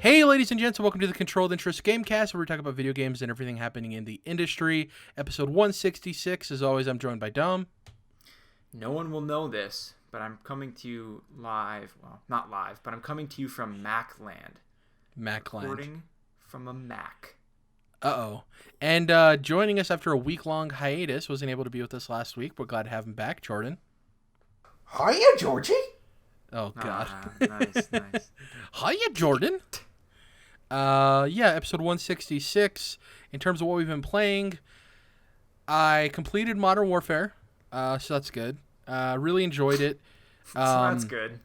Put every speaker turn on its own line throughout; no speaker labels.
Hey, ladies and gents, welcome to the Controlled Interest Gamecast, where we talk about video games and everything happening in the industry. Episode 166. As always, I'm joined by Dom.
No one will know this, but I'm coming to you live. Well, not live, but I'm coming to you from Macland.
Macland.
Recording from a Mac.
Uh-oh. And joining us after a week-long hiatus, wasn't able to be with us last week. We're glad to have him back, Jordan.
Hiya, Georgie.
Oh, God.
Nice.
Hiya, Jordan. Episode 166. In terms of what we've been playing, I completed Modern Warfare, so that's good. Really enjoyed it.
So that's good.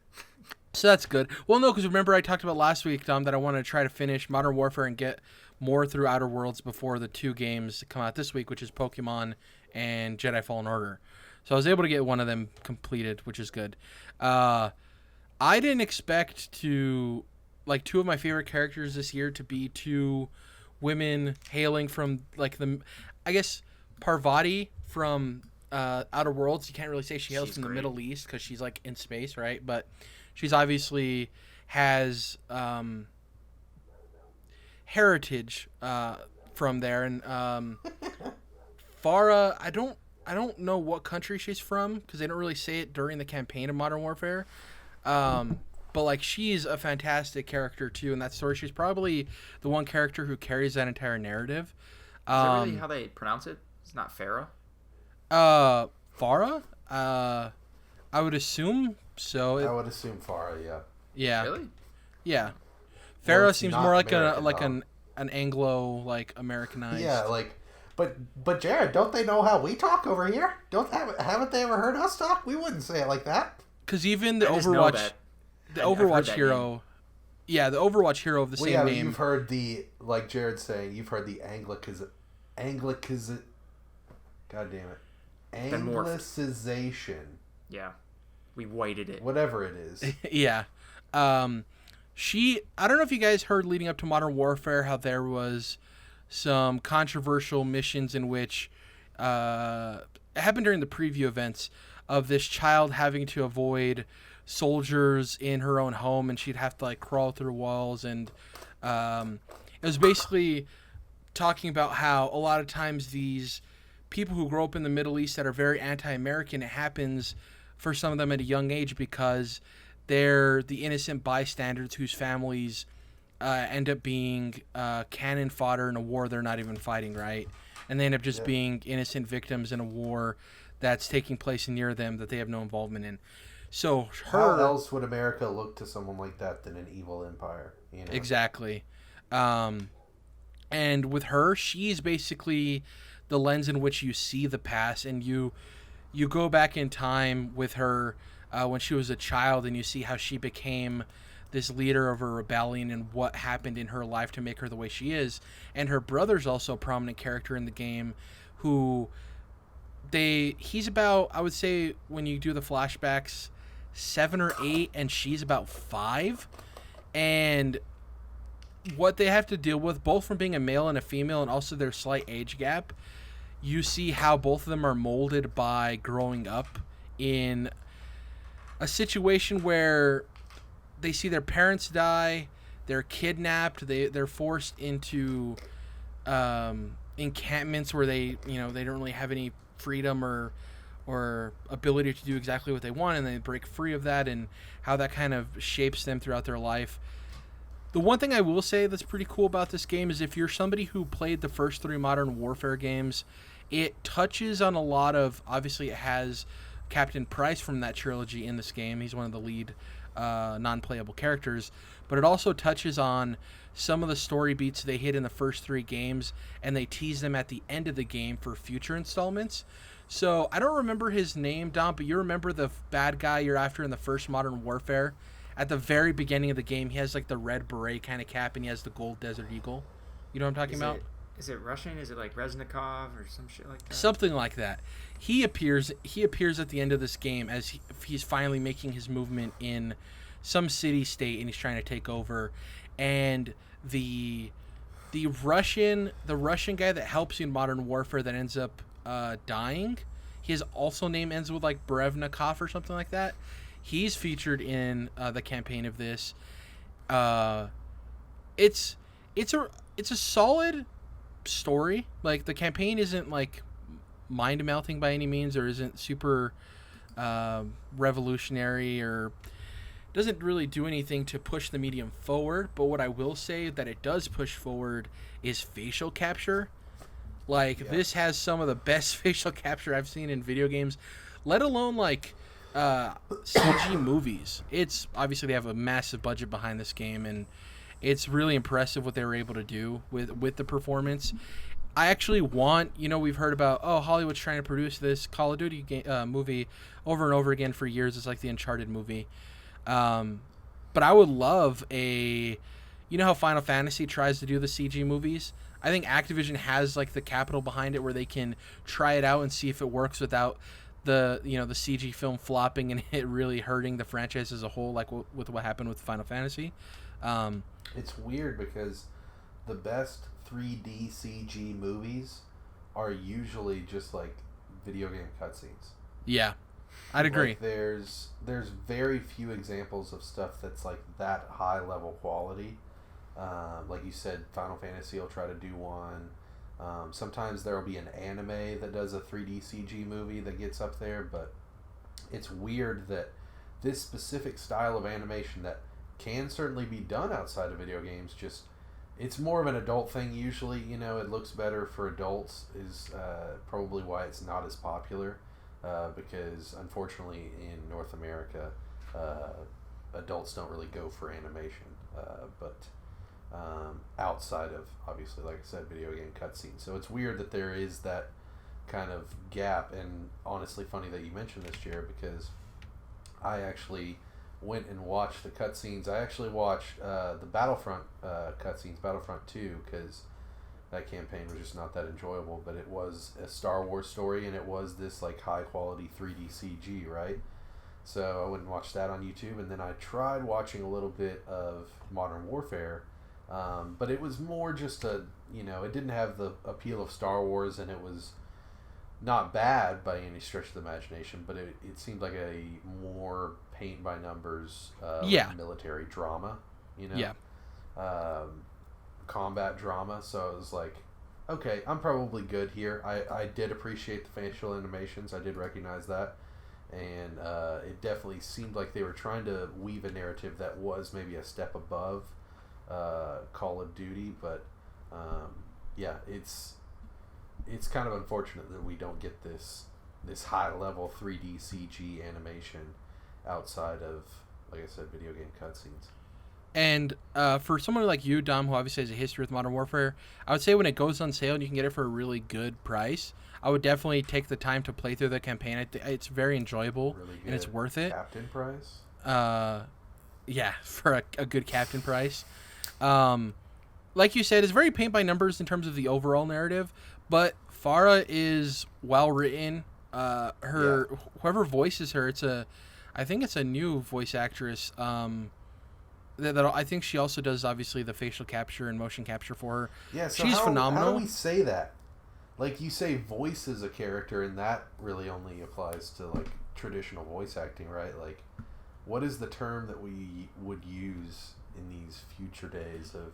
So that's good. Well, no, because remember I talked about last week, Dom, that I wanted to try to finish Modern Warfare and get more through Outer Worlds before the two games come out this week, which is Pokemon and Jedi Fallen Order. So I was able to get one of them completed, which is good. I didn't expect to... like two of my favorite characters this year to be two women hailing from I guess Parvati from Outer Worlds. You can't really say she hails from the Middle East because she's like in space, right? But she's obviously has heritage from there. And Farah, I don't know what country she's from because they don't really say it during the campaign of Modern Warfare. But, like, she's a fantastic character, too, in that story. She's probably the one character who carries that entire narrative.
Is that really how they pronounce it? It's not Farah?
Farah? I would assume so.
I would assume Farah, yeah.
Yeah.
Really?
Yeah. Farah
Well,
seems more like
American,
an Anglo, like, Americanized.
Yeah, like, but Jerrad, don't they know how we talk over here? Haven't they ever heard us talk? We wouldn't say it like that.
Because even the
I just know
Overwatch...
that.
The
I've heard
Overwatch
that
hero,
name.
yeah, the Overwatch hero of the same name.
You've heard like Jerrad's saying, you've heard the Anglicization. God damn it. Anglicization.
Yeah. We whited it.
Whatever it is.
Yeah. I don't know if you guys heard leading up to Modern Warfare how there was some controversial missions in which it happened during the preview events of this child having to avoid soldiers in her own home, and she'd have to like crawl through walls, and it was basically talking about how a lot of times these people who grow up in the Middle East that are very anti-American, it happens for some of them at a young age because they're the innocent bystanders whose families end up being cannon fodder in a war they're not even fighting, right? And they end up just being innocent victims in a war that's taking place near them that they have no involvement in. So
how else would America look to someone like that than an evil empire? You know?
Exactly. And with her, she's basically the lens in which you see the past, and you go back in time with her when she was a child, and you see how she became this leader of a rebellion and what happened in her life to make her the way she is. And her brother's also a prominent character in the game who he's about, I would say, when you do the flashbacks, 7 or 8, and she's about 5. And what they have to deal with, both from being a male and a female, and also their slight age gap, you see how both of them are molded by growing up in a situation where they see their parents die, they're kidnapped, they're forced into encampments where they don't really have any freedom or ability to do exactly what they want, and they break free of that, and how that kind of shapes them throughout their life. The one thing I will say that's pretty cool about this game is if you're somebody who played the first 3 Modern Warfare games, it touches on a lot of, obviously it has Captain Price from that trilogy in this game. He's one of the lead non-playable characters, but it also touches on some of the story beats they hit in the first 3 games, and they tease them at the end of the game for future installments. So I don't remember his name, Dom, but you remember the bad guy you're after in the first Modern Warfare? At the very beginning of the game, he has like the red beret kind of cap, and he has the gold Desert Eagle. You know what I'm talking about?
Is it Russian? Is it like Reznikov or some shit like that?
Something like that. He appears at the end of this game as he's finally making his movement in some city-state, and he's trying to take over. And the Russian guy that helps you in Modern Warfare that ends up dying, his also name ends with like Brevnikov or something like that. He's featured in the campaign of this. it's it's a solid story. Like the campaign isn't like mind melting by any means, or isn't super revolutionary, or doesn't really do anything to push the medium forward. But what I will say that it does push forward is facial capture. Like this has some of the best facial capture I've seen in video games, let alone like CG movies. It's obviously they have a massive budget behind this game, and it's really impressive what they were able to do with the performance. I actually want, we've heard about, Hollywood's trying to produce this Call of Duty movie over and over again for years. It's like the Uncharted movie. But I would love how Final Fantasy tries to do the CG movies. I think Activision has like the capital behind it where they can try it out and see if it works without the CG film flopping and it really hurting the franchise as a whole, like with what happened with Final Fantasy.
It's weird because the best 3D CG movies are usually just like video game cutscenes.
Yeah, I'd agree.
Like there's very few examples of stuff that's like that high level quality. Like you said, Final Fantasy will try to do one. Sometimes there will be an anime that does a 3D CG movie that gets up there, but it's weird that this specific style of animation that can certainly be done outside of video games, just it's more of an adult thing usually. It looks better for adults is probably why it's not as popular, because unfortunately in North America adults don't really go for animation, but outside of, obviously, like I said, video game cutscenes. So it's weird that there is that kind of gap. And honestly, funny that you mentioned this, Jerrad, because I actually went and watched the cutscenes. I actually watched the Battlefront cutscenes, Battlefront 2, because that campaign was just not that enjoyable. But it was a Star Wars story, and it was this like high quality 3D CG, right? So I went and watched that on YouTube, and then I tried watching a little bit of Modern Warfare. But it was more just it didn't have the appeal of Star Wars, and it was not bad by any stretch of the imagination, but it seemed like a more paint by numbers military drama, combat drama. So it was like, okay, I'm probably good here. I did appreciate the facial animations. I did recognize that. And it definitely seemed like they were trying to weave a narrative that was maybe a step above Call of Duty, but it's kind of unfortunate that we don't get this high level 3D CG animation outside of, like I said, video game cutscenes.
And for someone like you, Dom, who obviously has a history with Modern Warfare, I would say when it goes on sale and you can get it for a really good price, I would definitely take the time to play through the campaign. It's very enjoyable, really, and it's worth it.
Captain price?
Yeah, for a good captain price. Like you said, it's very paint by numbers in terms of the overall narrative, but Farah is well written. Whoever voices her, I think it's a new voice actress. That I think she also does obviously the facial capture and motion capture for her.
Yeah, so
she's phenomenal.
How do we say that? Like you say, voices a character, and that really only applies to like traditional voice acting, right? Like, what is the term that we would use in these future days of?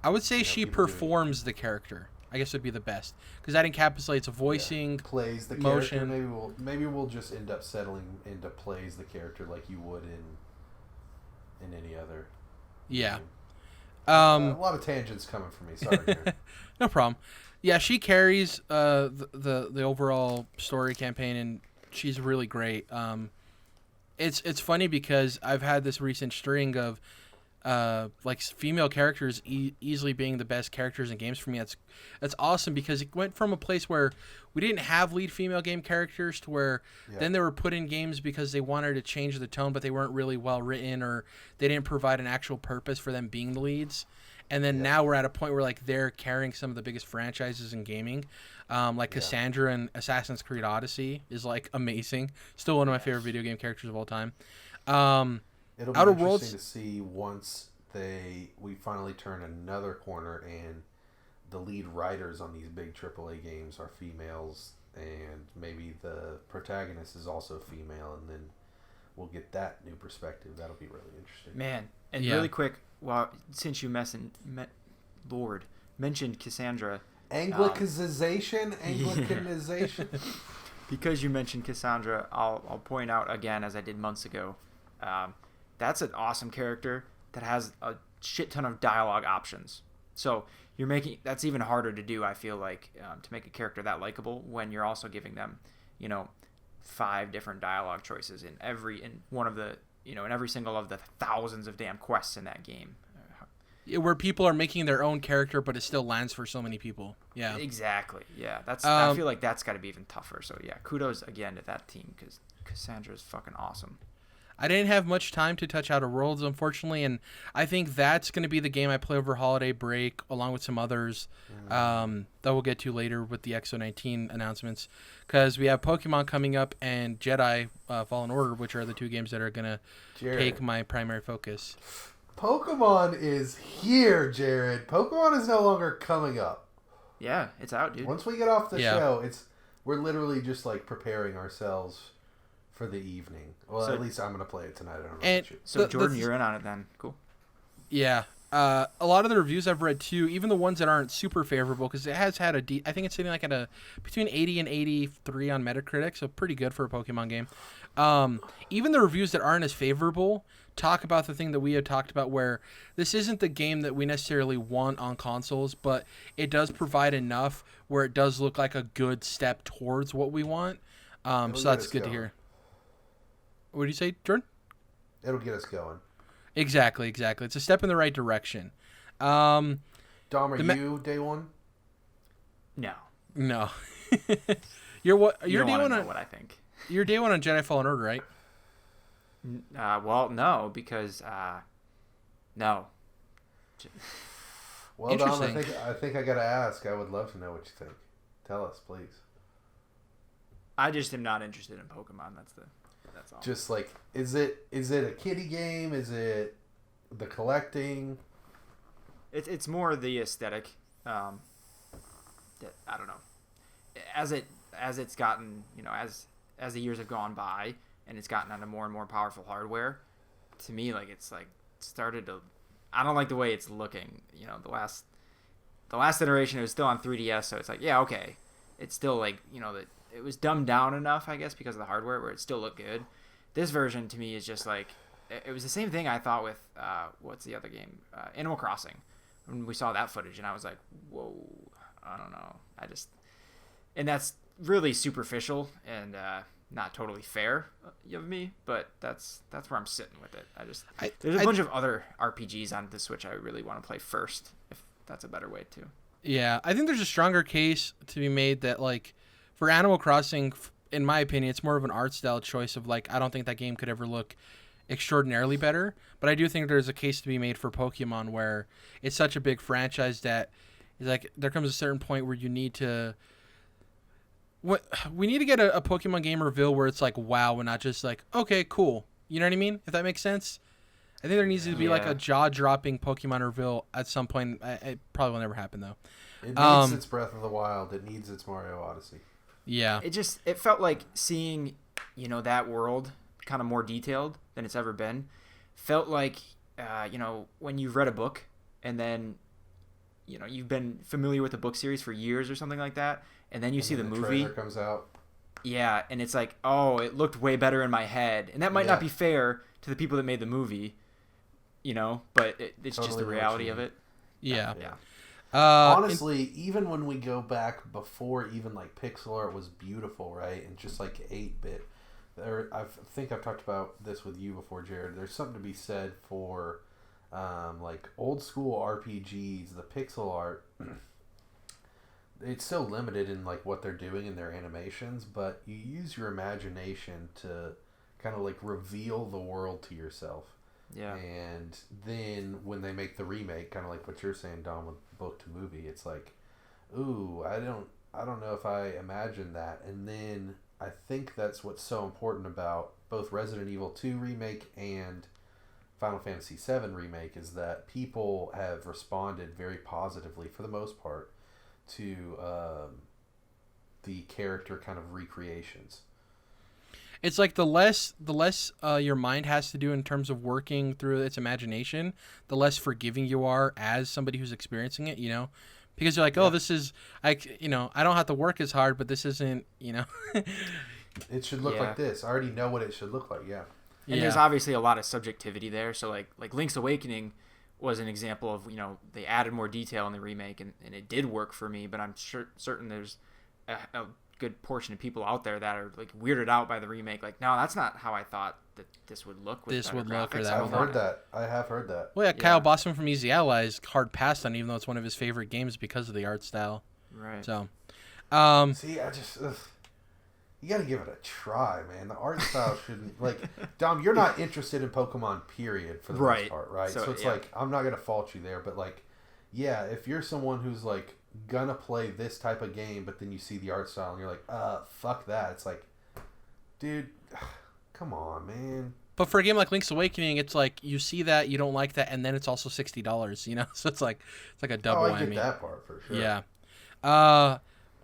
I would say she performs the character. I guess would be the best, because that encapsulates a voicing,
plays the
motion.
Character. Maybe we'll just end up settling into plays the character like you would in any other.
Yeah.
A lot of tangents coming from me. Sorry.
No problem. Yeah, she carries the overall story campaign, and she's really great. It's funny because I've had this recent string of like female characters easily being the best characters in games for me. That's awesome, because it went from a place where we didn't have lead female game characters to where then they were put in games because they wanted to change the tone, but they weren't really well written, or they didn't provide an actual purpose for them being the leads. And then now we're at a point where like they're carrying some of the biggest franchises in gaming. Like Cassandra in Assassin's Creed Odyssey is like amazing. Still one of my favorite video game characters of all time.
It'll be interesting to see once we finally turn another corner and the lead writers on these big AAA games are females, and maybe the protagonist is also female, and then we'll get that new perspective. That'll be really interesting.
Man, And really quick, well, since you mentioned Cassandra,
Anglicanization.
Because you mentioned Cassandra, I'll point out again, as I did months ago, that's an awesome character that has a shit ton of dialogue options. So that's even harder to do, I feel like, to make a character that likable when you're also giving them, 5 different dialogue choices in every single of the thousands of damn quests in that game.
Where people are making their own character, but it still lands for so many people. Yeah,
exactly. Yeah, I feel like that's got to be even tougher. So yeah, kudos again to that team because Cassandra is fucking awesome.
I didn't have much time to touch Outer Worlds, unfortunately, and I think that's going to be the game I play over holiday break, along with some others that we'll get to later with the X019 announcements, because we have Pokemon coming up and Jedi Fallen Order, which are the 2 games that are going to take my primary focus.
Pokemon is here, Jerrad. Pokemon is no longer coming up.
Yeah, it's out, dude.
Once we get off the show, we're literally just like preparing ourselves for the evening. Well, at least I'm going to play it tonight. I don't know about you.
So Jordan, you're in on it then. Cool.
Yeah. A lot of the reviews I've read too, even the ones that aren't super favorable, because it has had I think it's sitting like at between 80 and 83 on Metacritic, so pretty good for a Pokemon game. Even the reviews that aren't as favorable talk about the thing that we had talked about, where this isn't the game that we necessarily want on consoles, but it does provide enough where it does look like a good step towards what we want. So that's good to hear. What did you say, Jordan?
It'll get us going.
Exactly. It's a step in the right direction.
Dom, are you day one?
No.
You're
you
day one on
what I think.
You're day one on Jedi Fallen Order, right?
Well, no, because no.
Well, Dom, I think I gotta ask. I would love to know what you think. Tell us, please.
I just am not interested in Pokemon. That's all.
Just like, is it a kiddie game? Is it the collecting?
It's more the aesthetic. I don't know. As it's gotten, as the years have gone by and it's gotten onto more and more powerful hardware, to me, like, it's like started to. I don't like the way it's looking. The last iteration, it was still on 3DS, so it's like, yeah, okay, it's still like, it was dumbed down enough, I guess, because of the hardware, where it still looked good. This version to me is just like, it was the same thing I thought with what's the other game, Animal Crossing, when we saw that footage, and I was like, whoa, I don't know, and that's really superficial and not totally fair of me, but that's where I'm sitting with it. There's a bunch of other RPGs on the Switch I really want to play first, if that's a better way to.
Yeah, I think there's a stronger case to be made that, like, for Animal Crossing, in my opinion, it's more of an art style choice of, like, I don't think that game could ever look extraordinarily better, but I do think there's a case to be made for Pokemon, where it's such a big franchise that, like, there comes a certain point where you need to. We need to get a Pokemon game reveal where it's like, wow, and not just like, okay, cool. You know what I mean? If that makes sense. I think there needs to be like a jaw-dropping Pokemon reveal at some point. It probably will never happen, though.
It needs its Breath of the Wild. It needs its Mario Odyssey.
Yeah.
It felt like seeing, that world kind of more detailed than it's ever been. Felt like, when you've read a book and then, you've been familiar with the book series for years or something like that, and then you see the movie.
Trailer comes out.
Yeah, and it's like, oh, it looked way better in my head, and that might not be fair to the people that made the movie, but it's totally just the reality of it.
Yeah.
Honestly, even when we go back before even like pixel art was beautiful, right, and just like 8-bit, I think I've talked about this with you before, Jerrad. There's something to be said for like old school RPGs, the pixel art. It's still limited in like what they're doing in their animations, but you use your imagination to kind of like reveal the world to yourself.
Yeah.
And then when they make the remake, kind of like what you're saying, Dom, with book to movie, it's like, ooh, I don't know if I imagined that. And then I think that's what's so important about both Resident Evil 2 remake and Final Fantasy 7 remake, is that people have responded very positively for the most part to the character kind of recreations.
It's like the less your mind has to do in terms of working through its imagination, the less forgiving you are as somebody who's experiencing it. Because you're like, oh, this is I don't have to work as hard, but this isn't.
It should look like this. I already know what it should look like. Yeah.
And there's obviously a lot of subjectivity there. So like Link's Awakening was an example of they added more detail in the remake and it did work for me. But I'm certain there's a good portion of people out there that are like weirded out by the remake. Like, no, that's not how I thought that this would look. With
this would
graphics.
look or that.
I've heard that. I have heard that.
Well, yeah, Kyle Bossman from Easy Allies hard passed on, even though it's one of his favorite games because of the art style.
Right.
So,
see, I just. You gotta give it a try, man. The art style shouldn't Dom. You're not interested in Pokemon, period, for the most part, right? So it's like I'm not gonna fault you there, but if you're someone who's gonna play this type of game, but then you see the art style and you're like, fuck that. It's like, dude, come on, man.
But for a game like Link's Awakening, it's like you see that, you don't like that, and then it's also $60. So it's like a double whammy.
I get that part for sure.
Yeah.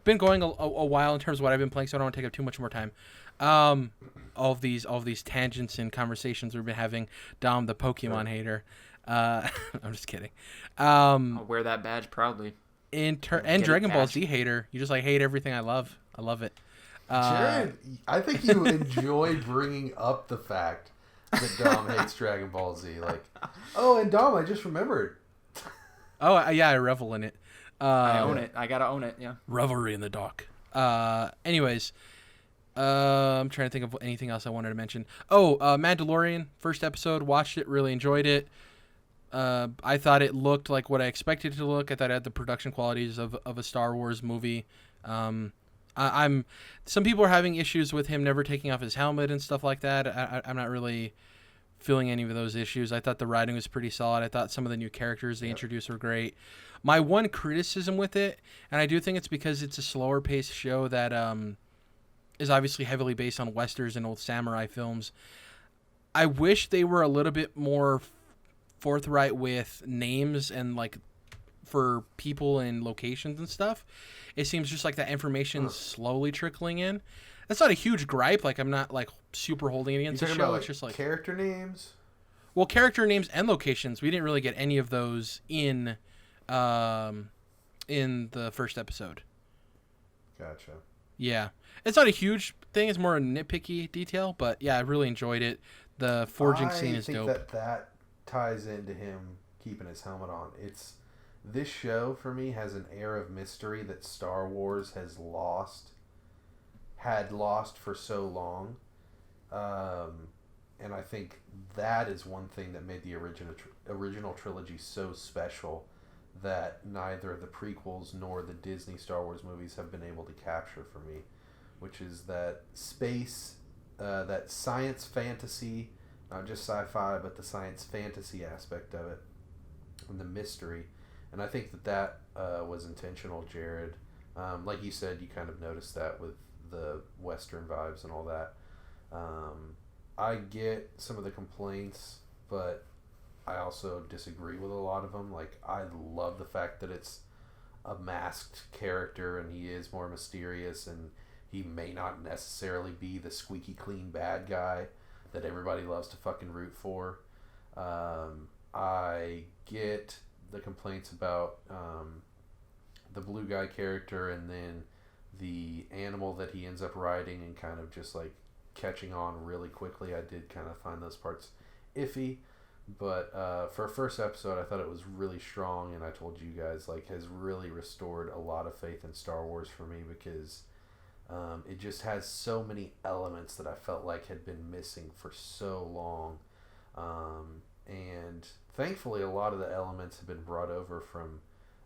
Been going a while in terms of what I've been playing, so I don't want to take up too much more time. All of these tangents and conversations we've been having. Dom, the Pokemon hater. I'm just kidding.
I'll wear that badge proudly.
And Dragon Ball Z hater. You just hate everything I love. I love it.
Jerrad, I think you enjoy bringing up the fact that Dom hates Dragon Ball Z. And Dom, I just remembered.
Oh yeah, I revel in it.
I own it. I gotta own it. Yeah.
Revelry in the dark. Anyways, I'm trying to think of anything else I wanted to mention. Mandalorian first episode. Watched it. Really enjoyed it. I thought it looked like what I expected it to look. I thought it had the production qualities of a Star Wars movie. Some people are having issues with him never taking off his helmet and stuff like that. I'm not really feeling any of those issues. I thought the writing was pretty solid. I thought some of the new characters they introduced were great. My one criticism with it, and I do think it's because it's a slower paced show that is obviously heavily based on westerns and old samurai films. I wish they were a little bit more forthright with names and for people and locations and stuff. It seems just like that information's slowly trickling in. That's not a huge gripe. I'm not super holding it against the show. It's just
character names.
Well, character names and locations. We didn't really get any of those in the first episode.
Gotcha.
Yeah, it's not a huge thing. It's more a nitpicky detail, but yeah, I really enjoyed it. The forging scene is dope.
I think that ties into him keeping his helmet on. This show for me has an air of mystery that Star Wars had lost for so long, and I think that is one thing that made the original trilogy so special that neither the prequels nor the Disney Star Wars movies have been able to capture for me, which is that space, that science fantasy, not just sci-fi, but the science fantasy aspect of it, and the mystery. And I think that was intentional, Jerrad. Like you said, you kind of noticed that with the Western vibes and all that. I get some of the complaints, but I also disagree with a lot of them. I love the fact that it's a masked character and he is more mysterious and he may not necessarily be the squeaky clean bad guy that everybody loves to fucking root for. I get the complaints about the blue guy character and then the animal that he ends up riding and kind of just catching on really quickly. I did kind of find those parts iffy. But for a first episode, I thought it was really strong, and I told you guys, has really restored a lot of faith in Star Wars for me because it just has so many elements that I felt like had been missing for so long. And thankfully, a lot of the elements have been brought over from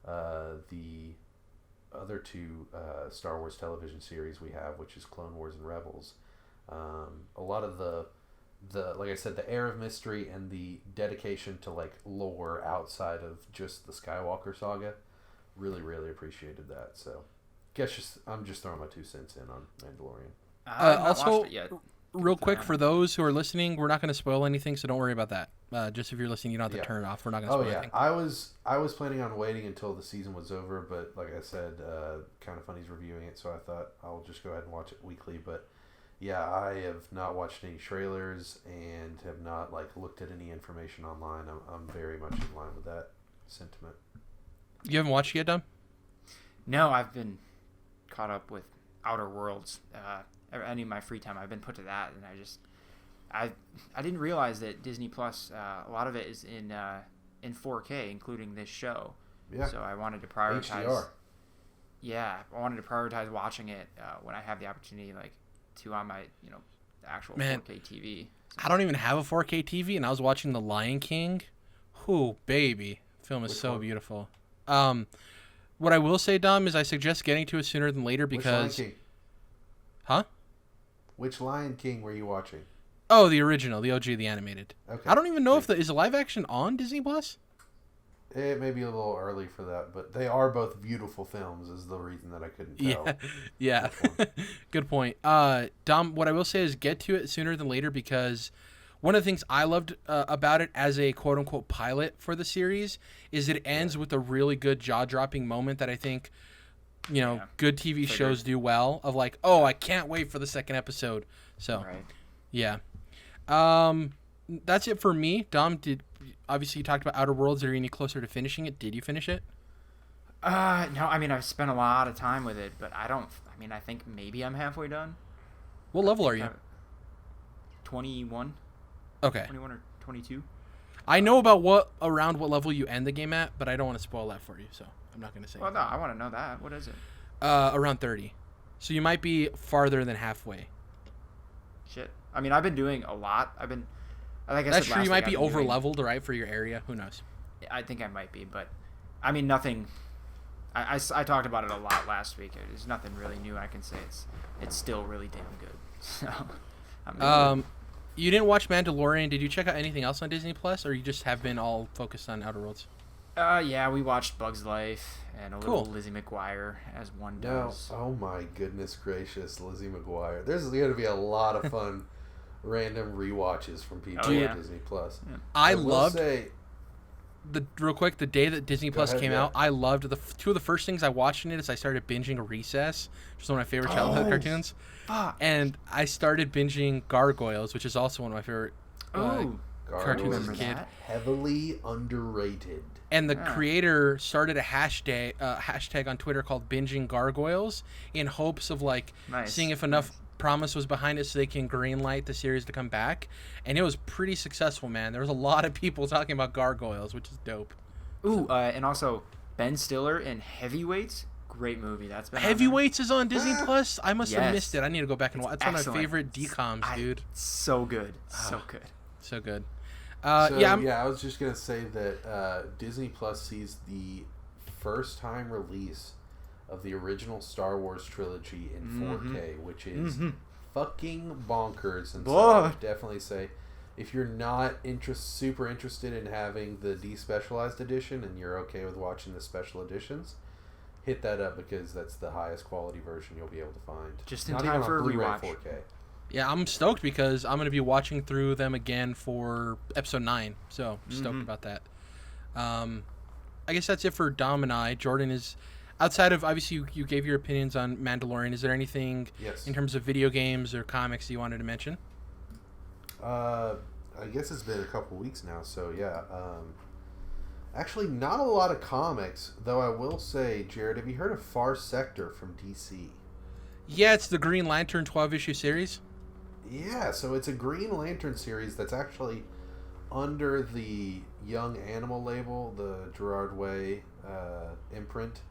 the other two Star Wars television series we have, which is Clone Wars and Rebels. A lot of the like I said, the air of mystery and the dedication to lore outside of just the Skywalker saga, really, really appreciated that. So, I'm just throwing my 2 cents in on Mandalorian.
Also, real quick for those who are listening, we're not going to spoil anything, so don't worry about that. Just if you're listening, you don't have to turn it off. We're not going to spoil anything. I
was planning on waiting until the season was over, but like I said, Kind of Funny's reviewing it, so I thought I'll just go ahead and watch it weekly. But Yeah, I have not watched any trailers and have not like looked at any information online. I'm very much in line with that sentiment.
You haven't watched it yet, Dom?
No, I've been caught up with Outer Worlds. Any of my free time, I've been put to that, and I didn't realize that Disney Plus, a lot of it is in 4K, including this show.
Yeah.
So I wanted to prioritize.
HDR.
Yeah, I wanted to prioritize watching it when I have the opportunity, like, to on my actual 4K TV. So.
I don't even have a 4K TV, and I was watching The Lion King. Whoo, baby, film is
Which
so
one?
beautiful. What I will say, Dom, is I suggest getting to it sooner than later because.
Which Lion King?
Huh?
Which Lion King were you watching?
Oh, the original, the OG, the animated.
Okay.
I don't even know if is live action on Disney Plus.
It may be a little early for that, but they are both beautiful films. Is the reason that I couldn't tell.
Yeah. Good point. Dom, what I will say is get to it sooner than later because one of the things I loved about it as a quote unquote pilot for the series is it ends with a really good jaw dropping moment that I think, good TV shows do well of like, oh, I can't wait for the second episode. So,
Right.
Yeah. That's it for me. Dom, obviously you talked about Outer Worlds. Are you any closer to finishing it? Did you finish it?
No, I mean, I've spent a lot of time with it, but I think maybe I'm halfway done.
What level are you?
21.
Okay.
21 or 22.
I know about around what level you end the game at, but I don't want to spoil that for you, so I'm not going to say.
Well, no, I want to know that. What is it?
Around 30. So you might be farther than halfway.
Shit. I mean, I've been doing a lot. Like I said,
That's true.
last
You might
week,
be
I've been
over
doing-
leveled, right, for your area. Who knows?
I think I might be, but I mean, nothing. I talked about it a lot last week. There's nothing really new I can say. It's still really damn good. So,
you didn't watch Mandalorian. Did you check out anything else on Disney Plus, or you just have been all focused on Outer Worlds?
Yeah, we watched Bug's Life and a little
Cool.
Lizzie McGuire, as one
No,
does.
oh my goodness gracious, Lizzie McGuire. There's going to be a lot of fun random rewatches from people
Oh, yeah.
on Disney Plus.
Yeah.
I
will
loved
say,
real quick, the day that Disney Plus
ahead,
came
yeah.
out. I loved two of the first things I watched in it is I started binging Recess, which is one of my favorite childhood
Oh,
cartoons,
Fuck.
and I started binging Gargoyles, which is also one of my favorite.
Oh,
Cartoons as a
Gargoyles
kid.
is heavily underrated.
And the
Yeah.
creator started a hashtag on Twitter called Binging Gargoyles in hopes of like
Nice.
seeing if enough promise was behind it so they can greenlight the series to come back. And it was pretty successful, man. There was a lot of people talking about Gargoyles, which is dope.
Ooh, and also Ben Stiller in Heavyweights. Great movie. That's been on there.
Heavyweights is on Disney Plus. I must have
Yes.
missed it. I need to go back and watch. It's one of my
Excellent.
favorite DComs, dude.
So good. So good.
So good.
So,
yeah,
I was just going to say that Disney Plus sees the first time release of the original Star Wars trilogy in 4K, which is fucking bonkers. And so I would definitely say if you're not super interested in having the despecialized edition and you're okay with watching the special editions, hit that up because that's the highest quality version you'll be able to find.
Just in
Not
time
even
for a
on Blu-ray
rewatch.
4K.
Yeah, I'm stoked because I'm going to be watching through them again for episode 9. So, stoked about that. I guess that's it for Dom and I. Jordan is, outside of, obviously, you gave your opinions on Mandalorian. Is there anything
Yes.
in terms of video games or comics you wanted to mention?
I guess it's been a couple weeks now, so yeah. Actually, not a lot of comics, though I will say, Jerrad, have you heard of Far Sector from DC?
Yeah, it's the Green Lantern 12-issue series.
Yeah, so it's a Green Lantern series that's actually under the Young Animal label, the Gerard Way imprint,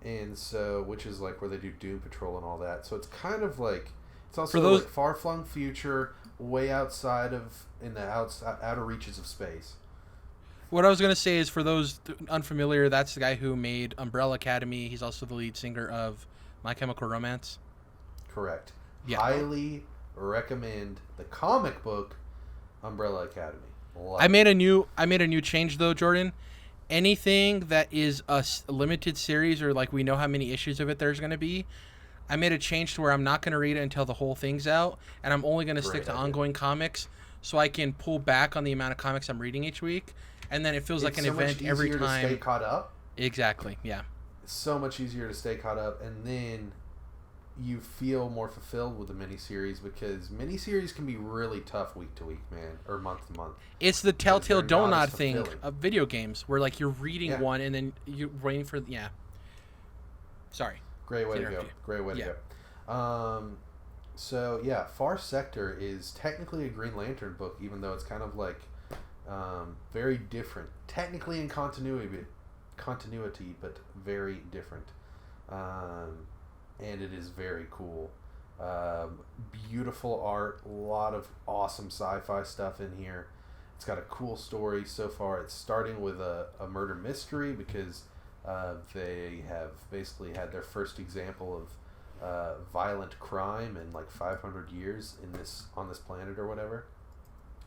and so which is like where they do Doom Patrol and all that. So it's kind of like it's also like far-flung future, way outside of in the outer reaches of space.
What I was going to say is, for those unfamiliar, that's the guy who made Umbrella Academy. He's also the lead singer of My Chemical Romance.
Correct.
Yeah.
Highly recommend the comic book Umbrella Academy.
I made a new change though, Jordan. Anything that is a limited series, or like we know how many issues of it there's going to be, I made a change to where I'm not going to read it until the whole thing's out, and I'm only going to stick to ongoing comics, so I can pull back on the amount of comics I'm reading each week, and then it feels like an event every time.
It's so much easier to stay caught up.
Exactly. Yeah.
It's so much easier to stay caught up, and then you feel more fulfilled with the miniseries because miniseries can be really tough week to week, man, or month to month.
It's the telltale
they're not
donut
as
thing
fulfilling.
of video games, where like you're reading
Yeah.
one and then you're waiting for Sorry.
Great way to go.
Interrupt you.
Great way to go. So yeah, Far Sector is technically a Green Lantern book, even though it's kind of like very different, technically in continuity, but very different. And it is very cool. Beautiful art, a lot of awesome sci-fi stuff in here. It's got a cool story so far. It's starting with a murder mystery because they have basically had their first example of violent crime in like 500 years on this planet or whatever.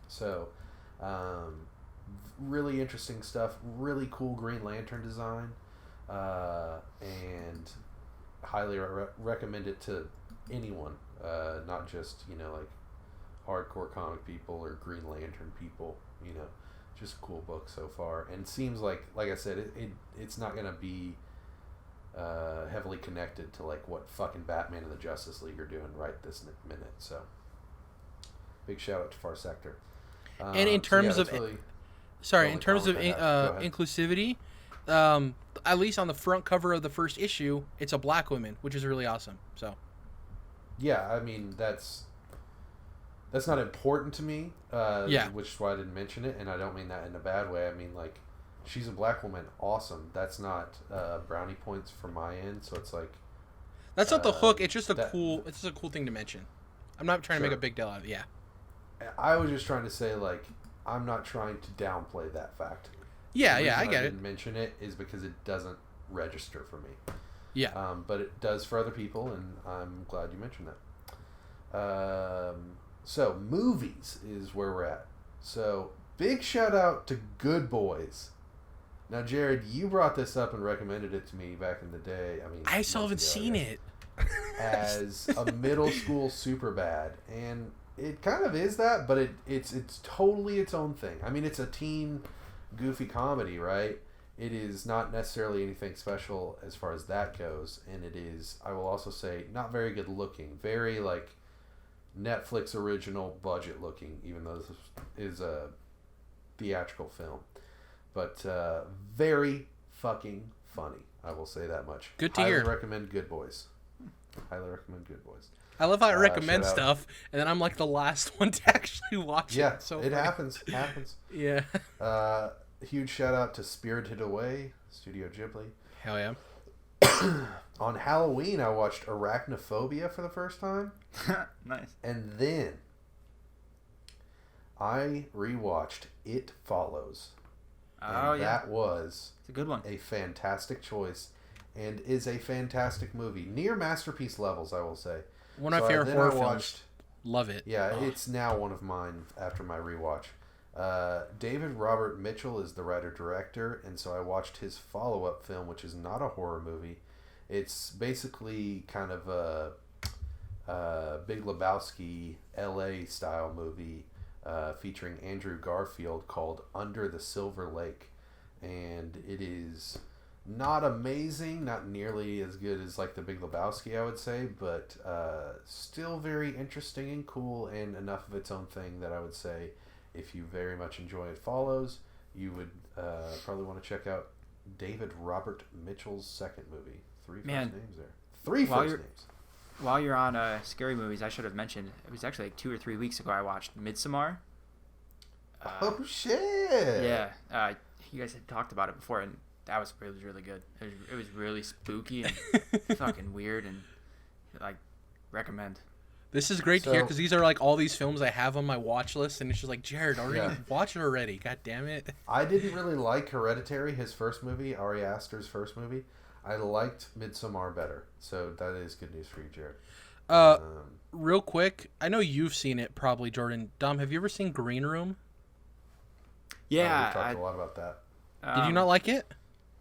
So really interesting stuff, really cool Green Lantern design, and highly recommend it to anyone, not just like hardcore comic people or Green Lantern people. Just a cool book so far, and it seems like I said, it's not gonna be heavily connected to like what fucking Batman and the Justice League are doing right this minute. So big shout out to Far Sector.
And in terms of inclusivity, at least on the front cover of the first issue, it's a black woman, which is really awesome. So
yeah, I mean that's not important to me, which is why I didn't mention it, and I don't mean that in a bad way. I mean, like, she's a black woman, awesome. That's not brownie points from my end, so it's like
that's not the hook. It's just cool thing to mention. I'm not trying to make a big deal out of it. Yeah,
I was just trying to say, like, I'm not trying to downplay that fact.
Yeah, I get it.
I didn't mention it is because it doesn't register for me.
Yeah,
but it does for other people, and I'm glad you mentioned that. So, movies is where we're at. So, big shout out to Good Boys. Now, Jerrad, you brought this up and recommended it to me back in the day. I mean,
I still haven't seen it.
As a middle school Superbad. And it kind of is that, but it's totally its own thing. I mean, it's a teen goofy comedy, right? It is not necessarily anything special as far as that goes. And it is, I will also say, not very good looking. Very, like, Netflix original budget looking, even though this is a theatrical film, but very fucking funny. I will say that much.
Good to hear.
Highly recommend Good Boys.
I love how I recommend stuff, and then I'm like the last one to actually watch it.
Yeah,
so
it happens.
Yeah.
Huge shout out to Spirited Away, Studio Ghibli.
Hell yeah.
On Halloween, I watched Arachnophobia for the first time.
Nice.
And then I rewatched It Follows. That was
it's a good one.
A fantastic choice and is a fantastic movie. Near masterpiece levels, I will say.
One of my favorite horror films. Love it.
Yeah, it's now one of mine after my rewatch. David Robert Mitchell is the writer-director, and so I watched his follow-up film, which is not a horror movie. It's basically kind of a Big Lebowski LA style movie featuring Andrew Garfield called Under the Silver Lake, and it is not amazing, not nearly as good as like the Big Lebowski, I would say, but still very interesting and cool, and enough of its own thing that I would say if you very much enjoy It Follows, you would probably want to check out David Robert Mitchell's second movie. Three first names there. Three first names.
While you're on scary movies, I should have mentioned, it was actually like 2 or 3 weeks ago I watched Midsommar.
Oh, shit!
Yeah. You guys had talked about it before, and that was really, really good. It was really spooky and fucking weird, and like, recommend.
This is great to hear, because these are like all these films I have on my watch list, and it's just like, Jerrad, watch it already. God damn it.
I didn't really like Hereditary, his first movie, Ari Aster's first movie. I liked Midsommar better, so that is good news for you, Jerrad.
Real quick, I know you've seen it probably, Jordan. Dom, have you ever seen Green Room?
Yeah,
we talked a lot about that.
Did you not like it?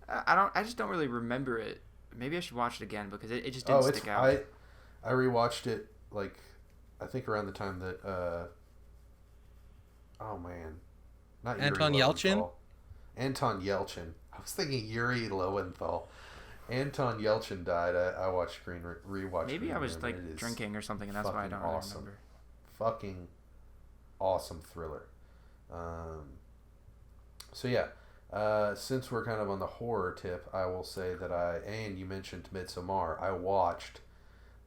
I just don't really remember it. Maybe I should watch it again because it just didn't stick out.
I rewatched it like I think around the time that not
Anton
Yuri
Yelchin.
Lowenthal. Anton Yelchin. I was thinking Yuri Lowenthal. Anton Yelchin died. I watched rewatched.
Maybe
Green
I was
Room,
like
and it is
drinking or something, and that's why I don't
awesome.
really remember.
Fucking awesome thriller. So yeah, since we're kind of on the horror tip, I will say that and you mentioned Midsommar. I watched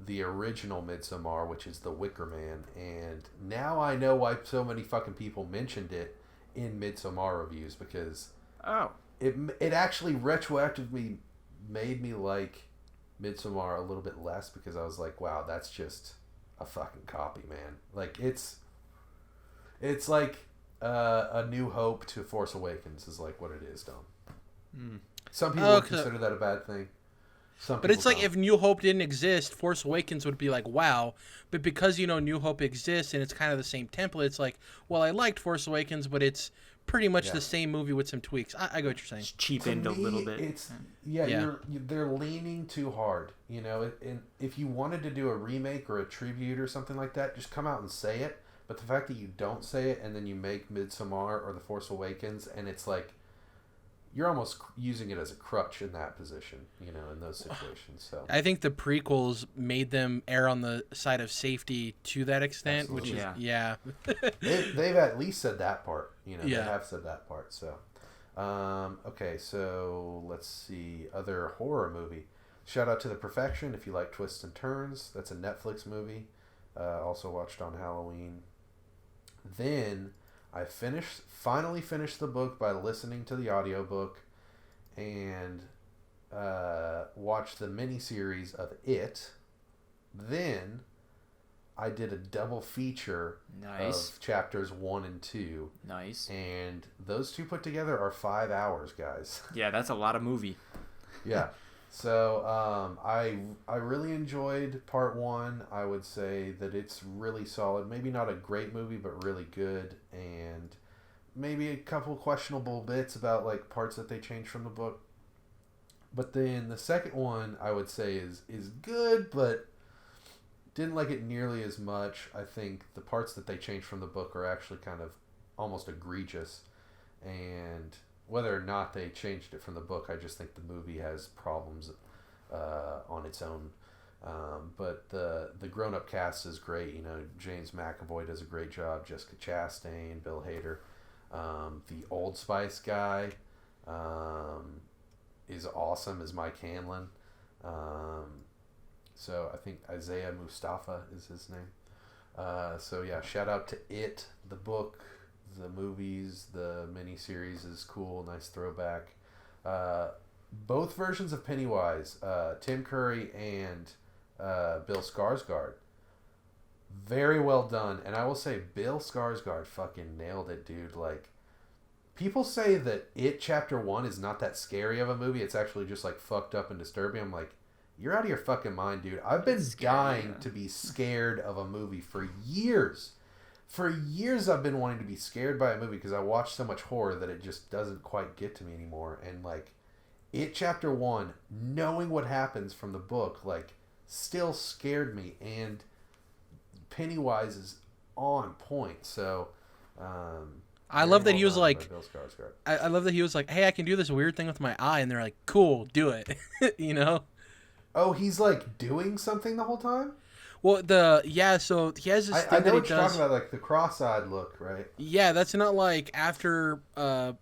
the original Midsommar, which is The Wicker Man, and now I know why so many fucking people mentioned it in Midsommar reviews, because it actually retroactively made me like Midsommar a little bit less, because I was like, wow, that's just a fucking copy, man. Like it's like A New Hope to Force Awakens is like what it is, Dom. Some people would consider that a bad thing.
But it's like if New Hope didn't exist, Force Awakens would be like, wow. But because, New Hope exists and it's kind of the same template, it's like, well, I liked Force Awakens, but it's pretty much the same movie with some tweaks. I get what you're saying.
It's cheapened a little bit.
It's they're leaning too hard. And if you wanted to do a remake or a tribute or something like that, just come out and say it. But the fact that you don't say it and then you make Midsommar or The Force Awakens, and it's like, you're almost using it as a crutch in that position, in those situations. So
I think the prequels made them err on the side of safety to that extent,
Absolutely.
which is
they've at least said that part. They
Yeah.
have said that part. So, okay, so let's see, other horror movie. Shout out to The Perfection if you like twists and turns. That's a Netflix movie. Also watched on Halloween. Then I finally finished the book by listening to the audiobook, and watched the miniseries of It. Then I did a double feature of chapters 1 and 2.
Nice.
And those two put together are 5 hours, guys.
Yeah, that's a lot of movie.
Yeah. So I really enjoyed part 1. I would say that it's really solid. Maybe not a great movie, but really good. And maybe a couple questionable bits about like parts that they changed from the book. But then the second one I would say is good, but didn't like it nearly as much. I think the parts that they changed from the book are actually kind of almost egregious. And whether or not they changed it from the book, I just think the movie has problems on its own. But the grown-up cast is great. James McAvoy does a great job. Jessica Chastain, Bill Hader. The Old Spice guy is awesome as Mike Hanlon. So I think Isaiah Mustafa is his name. So yeah, shout out to It, the book, the movies, the miniseries is cool, nice throwback. Both versions of Pennywise, Tim Curry and Bill Skarsgård, very well done. And I will say Bill Skarsgård fucking nailed it, dude. Like, people say that It Chapter 1 is not that scary of a movie. It's actually just like fucked up and disturbing. I'm like, you're out of your fucking mind, dude. I've been dying to be scared of a movie for years. For years I've been wanting to be scared by a movie because I watch so much horror that it just doesn't quite get to me anymore. And like, It Chapter 1, knowing what happens from the book, like, still scared me. And Pennywise is on point. So
I love that he was like,
Bill Skarsgård.
I love that he was like, hey, I can do this weird thing with my eye, and they're like, cool, do it.
Oh, he's like doing something the whole time?
Well, so he has this
I
thing
know
that he
what you're
does.
talking about, like the cross-eyed look, right?
Yeah, that's not like after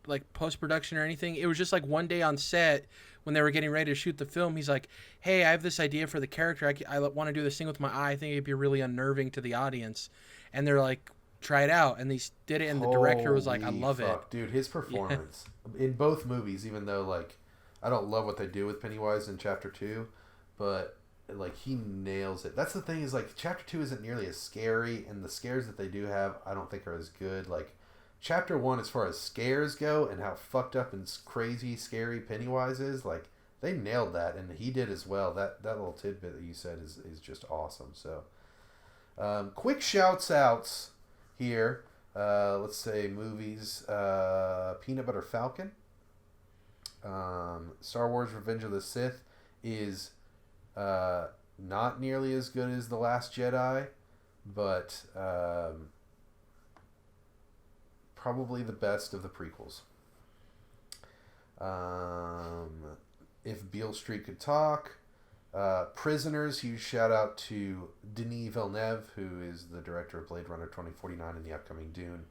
like post-production or anything. It was just like one day on set when they were getting ready to shoot the film. He's like, hey, I have this idea for the character. I want to do this thing with my eye. I think it'd be really unnerving to the audience. And they're like, try it out. And they did it, and the director was like, I love it.
Dude, his performance in both movies, even though like I don't love what they do with Pennywise in Chapter 2, but like he nails it. That's the thing, is like Chapter 2 isn't nearly as scary, and the scares that they do have I don't think are as good. Like Chapter 1, as far as scares go and how fucked up and crazy scary Pennywise is, like they nailed that, and he did as well. That little tidbit that you said is just awesome. So quick shouts outs here. Let's say movies. Peanut Butter Falcon. Star Wars Revenge of the Sith is not nearly as good as The Last Jedi, but probably the best of the prequels. If Beale Street Could Talk. Prisoners, huge shout out to Denis Villeneuve, who is the director of Blade Runner 2049 and the upcoming Dune.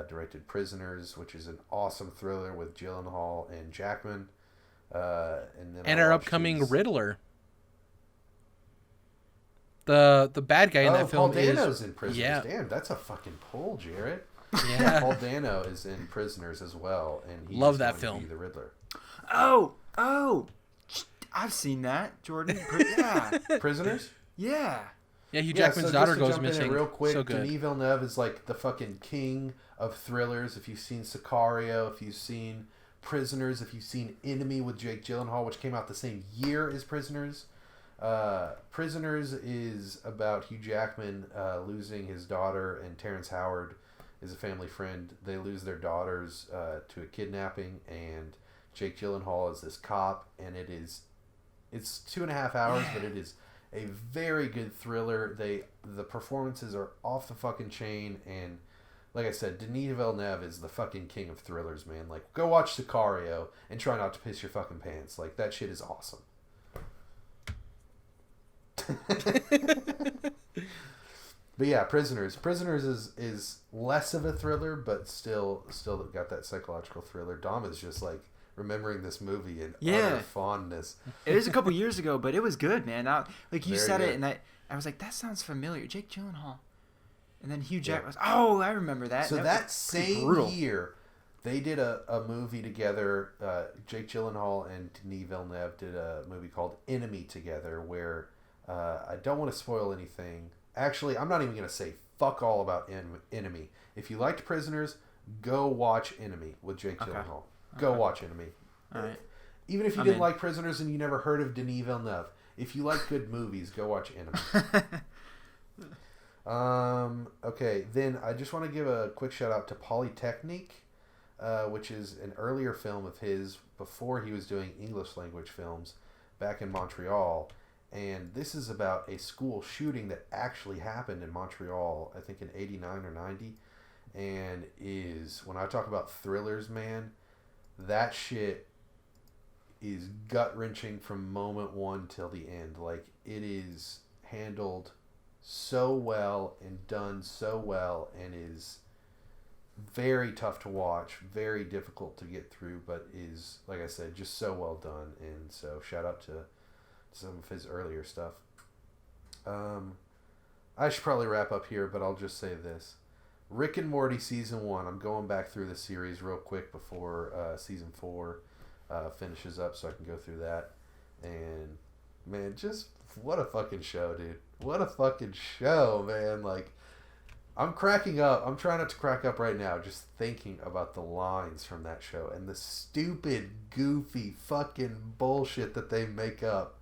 Directed Prisoners, which is an awesome thriller with Gyllenhaal and Jackman. And
our upcoming Riddler. The bad guy in that film
Paul Dano's in Prisoners.
Yeah.
Damn, that's a fucking pull, Jerrad.
Yeah.
Paul Dano is in Prisoners as well, and he's
Love that
going
film.
to be the Riddler.
Oh, I've seen that, Jordan. Yeah,
Prisoners?
yeah.
Yeah, Hugh Jackman's daughter goes missing.
Real quick,
so good.
Denis Villeneuve is like the fucking king of thrillers. If you've seen Sicario, if you've seen Prisoners, if you've seen Enemy with Jake Gyllenhaal, which came out the same year as Prisoners. Prisoners is about Hugh Jackman losing his daughter, and Terrence Howard is a family friend. They lose their daughters to a kidnapping, and Jake Gyllenhaal is this cop, and it's 2.5 hours, but it is a very good thriller. The performances are off the fucking chain, and like I said, Denis Villeneuve is the fucking king of thrillers, man. Like, go watch Sicario and try not to piss your fucking pants. Like, that shit is awesome. But yeah, Prisoners is less of a thriller, but still got that psychological thriller. Dom is just like remembering this movie in utter fondness.
It was a couple years ago, but it was good, man. Like you
Very
said
good.
it, and I was like, that sounds familiar. Jake Gyllenhaal, and then Hugh Jackman was. Oh, I remember that.
So that
was
same
brutal.
year, they did a movie together. Jake Gyllenhaal and Denis Villeneuve did a movie called Enemy together, where I don't want to spoil anything. Actually, I'm not even going to say fuck all about Enemy. If you liked Prisoners, go watch Enemy with Jake Gyllenhaal. Go watch Enemy.
All right.
Even if you didn't like Prisoners and you never heard of Denis Villeneuve, if you like good movies, go watch Enemy. Okay, then I just want to give a quick shout out to Polytechnique, which is an earlier film of his before he was doing English language films back in Montreal. And this is about a school shooting that actually happened in Montreal, I think in 89 or 90. And when I talk about thrillers, man, that shit is gut-wrenching from moment one till the end. Like, it is handled so well and done so well, and is very tough to watch, very difficult to get through, but is, like I said, just so well done. And so shout out to some of his earlier stuff. I should probably wrap up here, but I'll just say this. Rick and Morty Season 1, I'm going back through the series real quick before Season 4 finishes up so I can go through that. And, man, just what a fucking show, dude. What a fucking show, man. Like, I'm cracking up. I'm trying not to crack up right now just thinking about the lines from that show and the stupid, goofy, fucking bullshit that they make up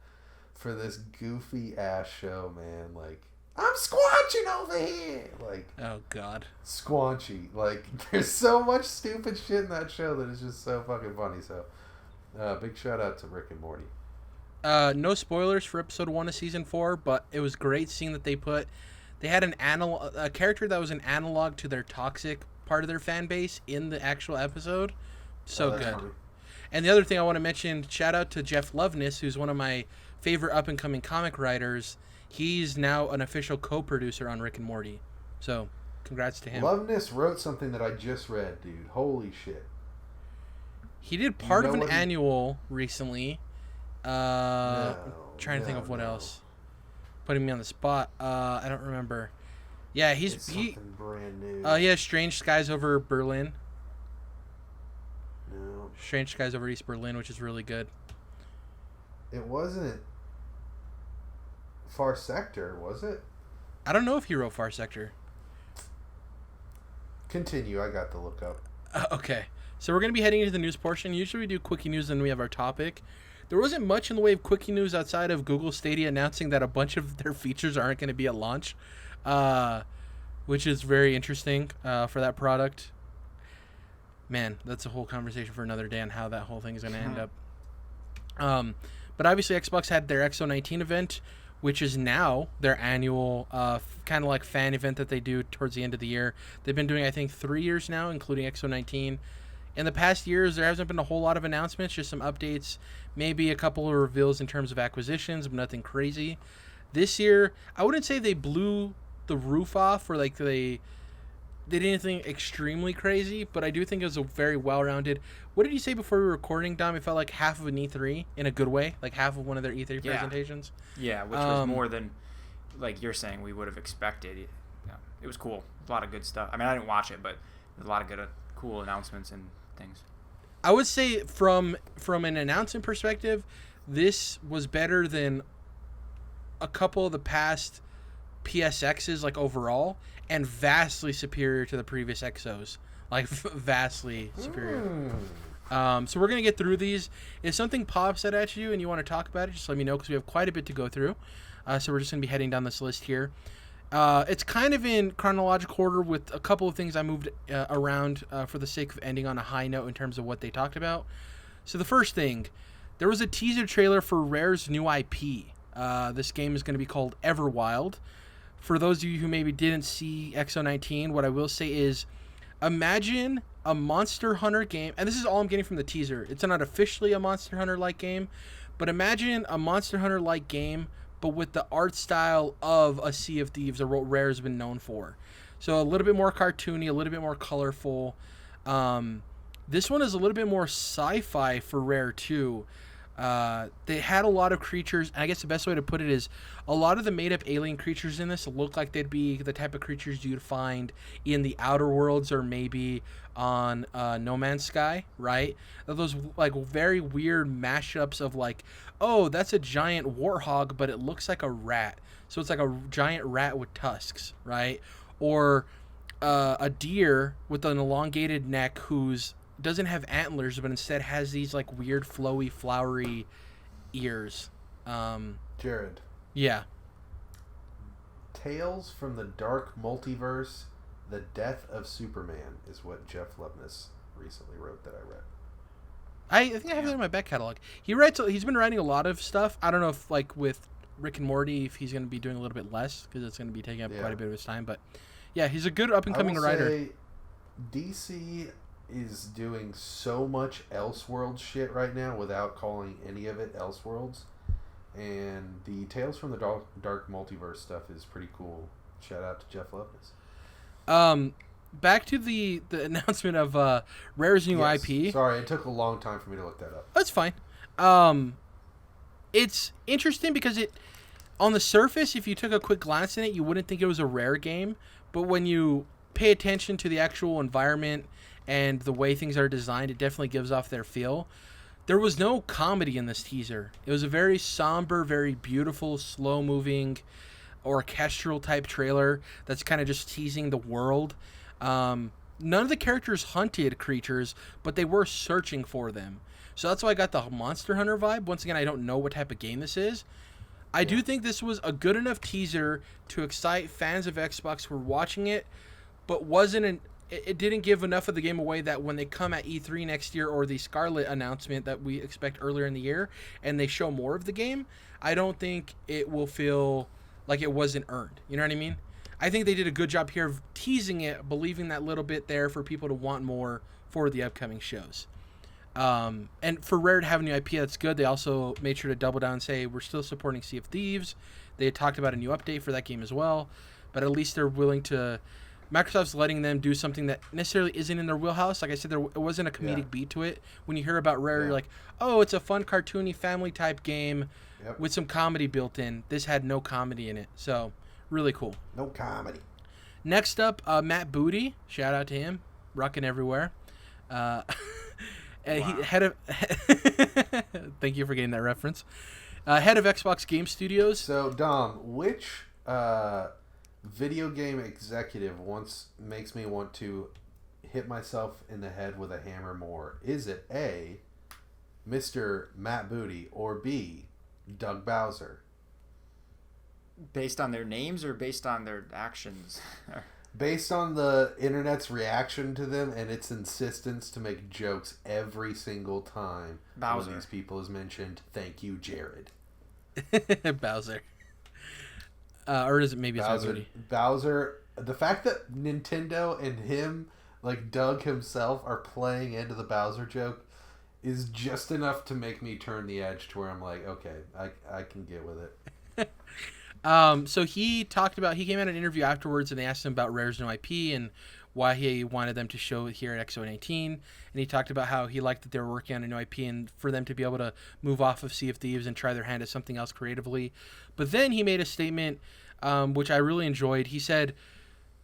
for this goofy ass show, man. Like, I'm squanching over here. Like,
oh god,
squanchy. Like, there's so much stupid shit in that show that is just so fucking funny. So, big shout out to Rick and Morty.
No spoilers for episode 1 of season 4, but it was great seeing that they had a character that was an analog to their toxic part of their fan base in the actual episode. So good.
Funny.
And the other thing I want to mention, shout out to Jeff Loveness, who's one of my favorite up-and-coming comic writers. He's now an official co-producer on Rick and Morty. So, congrats to him.
Loveness wrote something that I just read, dude. Holy shit.
He did part of an annual recently. Trying to think of what
no.
else. Putting me on the spot. I don't remember. Yeah,
It's something brand new.
Yeah, Strange Skies Over Berlin.
No.
Strange Skies Over East Berlin, which is really good.
It wasn't Far Sector, was it?
I don't know if he wrote Far Sector.
Continue, I got the look up.
Okay, so we're going to be heading into the news portion. Usually we do quickie news and we have our topic. There wasn't much in the way of quickie news outside of Google Stadia announcing that a bunch of their features aren't going to be at launch, which is very interesting for that product. Man, that's a whole conversation for another day on how that whole thing is going to end up. But obviously Xbox had their X019 event, which is now their annual kind of like fan event that they do towards the end of the year. They've been doing, I think, 3 years now, including X019. In the past years, there hasn't been a whole lot of announcements, just some updates, maybe a couple of reveals in terms of acquisitions, but nothing crazy. This year, I wouldn't say they blew the roof off or like they did anything extremely crazy, but I do think it was a very well-rounded. What did you say before we were recording, Dom? It felt like half of an E3 in a good way, like half of one of their E3 presentations.
Yeah, which was more than, like you're saying, we would have expected. Yeah, it was cool. A lot of good stuff. I mean, I didn't watch it, but there's a lot of good, cool announcements and things.
I would say from an announcement perspective, this was better than a couple of the past PSXs, like overall, and vastly superior to the previous Exos, like vastly superior. So we're gonna get through these. If something pops out at you and you want to talk about it, just let me know because we have quite a bit to go through. So we're just gonna be heading down this list here. It's kind of in chronological order with a couple of things I moved around for the sake of ending on a high note in terms of what they talked about. So the first thing, there was a teaser trailer for Rare's new IP. This game is going to be called Everwild. For those of you who maybe didn't see X019, what I will say is imagine a Monster Hunter game, and this is all I'm getting from the teaser. It's not officially a Monster Hunter-like game, but imagine a Monster Hunter-like game, but with the art style of a Sea of Thieves, or what Rare has been known for. So a little bit more cartoony, a little bit more colorful. This one is a little bit more sci-fi for Rare too. They had a lot of creatures, and I guess the best way to put it is a lot of the made-up alien creatures in this look like they'd be the type of creatures you'd find in the Outer Worlds or maybe on No Man's Sky, right? Those like very weird mashups of like, oh, that's a giant warthog, but it looks like a rat. So it's like a giant rat with tusks, right? Or a deer with an elongated neck who's doesn't have antlers, but instead has these like weird, flowy, flowery ears.
Jerrad.
Yeah.
Tales from the Dark Multiverse, The Death of Superman is what Jeff Loveness recently wrote that I read.
I think I have that in my back catalog. He's been writing a lot of stuff. I don't know if like with Rick and Morty, if he's going to be doing a little bit less because it's going to be taking up quite a bit of his time. But yeah, he's a good up and coming writer.
Say DC is doing so much Elseworlds shit right now without calling any of it Elseworlds, and the Tales from the Dark Multiverse stuff is pretty cool. Shout out to Jeff Loveness.
Back to the announcement of Rare's new IP.
Sorry, it took a long time for me to look that up.
That's fine. It's interesting because it, on the surface, if you took a quick glance at it, you wouldn't think it was a Rare game, but when you pay attention to the actual environment and the way things are designed, it definitely gives off their feel. There was no comedy in this teaser. It was a very somber, very beautiful, slow-moving, orchestral type trailer that's kind of just teasing the world. None of the characters hunted creatures, but they were searching for them. So that's why I got the Monster Hunter vibe. Once again, I don't know what type of game this is. I do think this was a good enough teaser to excite fans of Xbox who were watching it, but it didn't give enough of the game away that when they come at E3 next year or the Scarlet announcement that we expect earlier in the year and they show more of the game, I don't think it will feel like it wasn't earned. You know what I mean? I think they did a good job here of teasing it, believing that little bit there for people to want more for the upcoming shows. And for Rare to have a new IP, that's good. They also made sure to double down and say, we're still supporting Sea of Thieves. They had talked about a new update for that game as well, but at least they're willing to... Microsoft's letting them do something that necessarily isn't in their wheelhouse. Like I said, it wasn't a comedic beat to it. When you hear about Rare, you're like, oh, it's a fun, cartoony, family-type game with some comedy built in. This had no comedy in it, so really cool.
No comedy.
Next up, Matt Booty. Shout out to him. Rocking everywhere. Wow. He head of... Thank you for getting that reference. Head of Xbox Game Studios.
So, Dom, which... video game executive makes me want to hit myself in the head with a hammer more? Is it A, Mr. Matt Booty, or B, Doug Bowser?
Based on their names or based on their actions?
Based on the internet's reaction to them and its insistence to make jokes every single time one of these people is mentioned. Thank you, Jerrad.
Bowser. Or is it maybe
Bowser? The fact that Nintendo and him like Doug himself are playing into the Bowser joke is just enough to make me turn the edge to where I'm like, okay, I can get with it.
So he came out in an interview afterwards, and they asked him about Rare's new IP and why he wanted them to show it here at X019. And he talked about how he liked that they were working on a new IP and for them to be able to move off of Sea of Thieves and try their hand at something else creatively. But then he made a statement, which I really enjoyed. He said,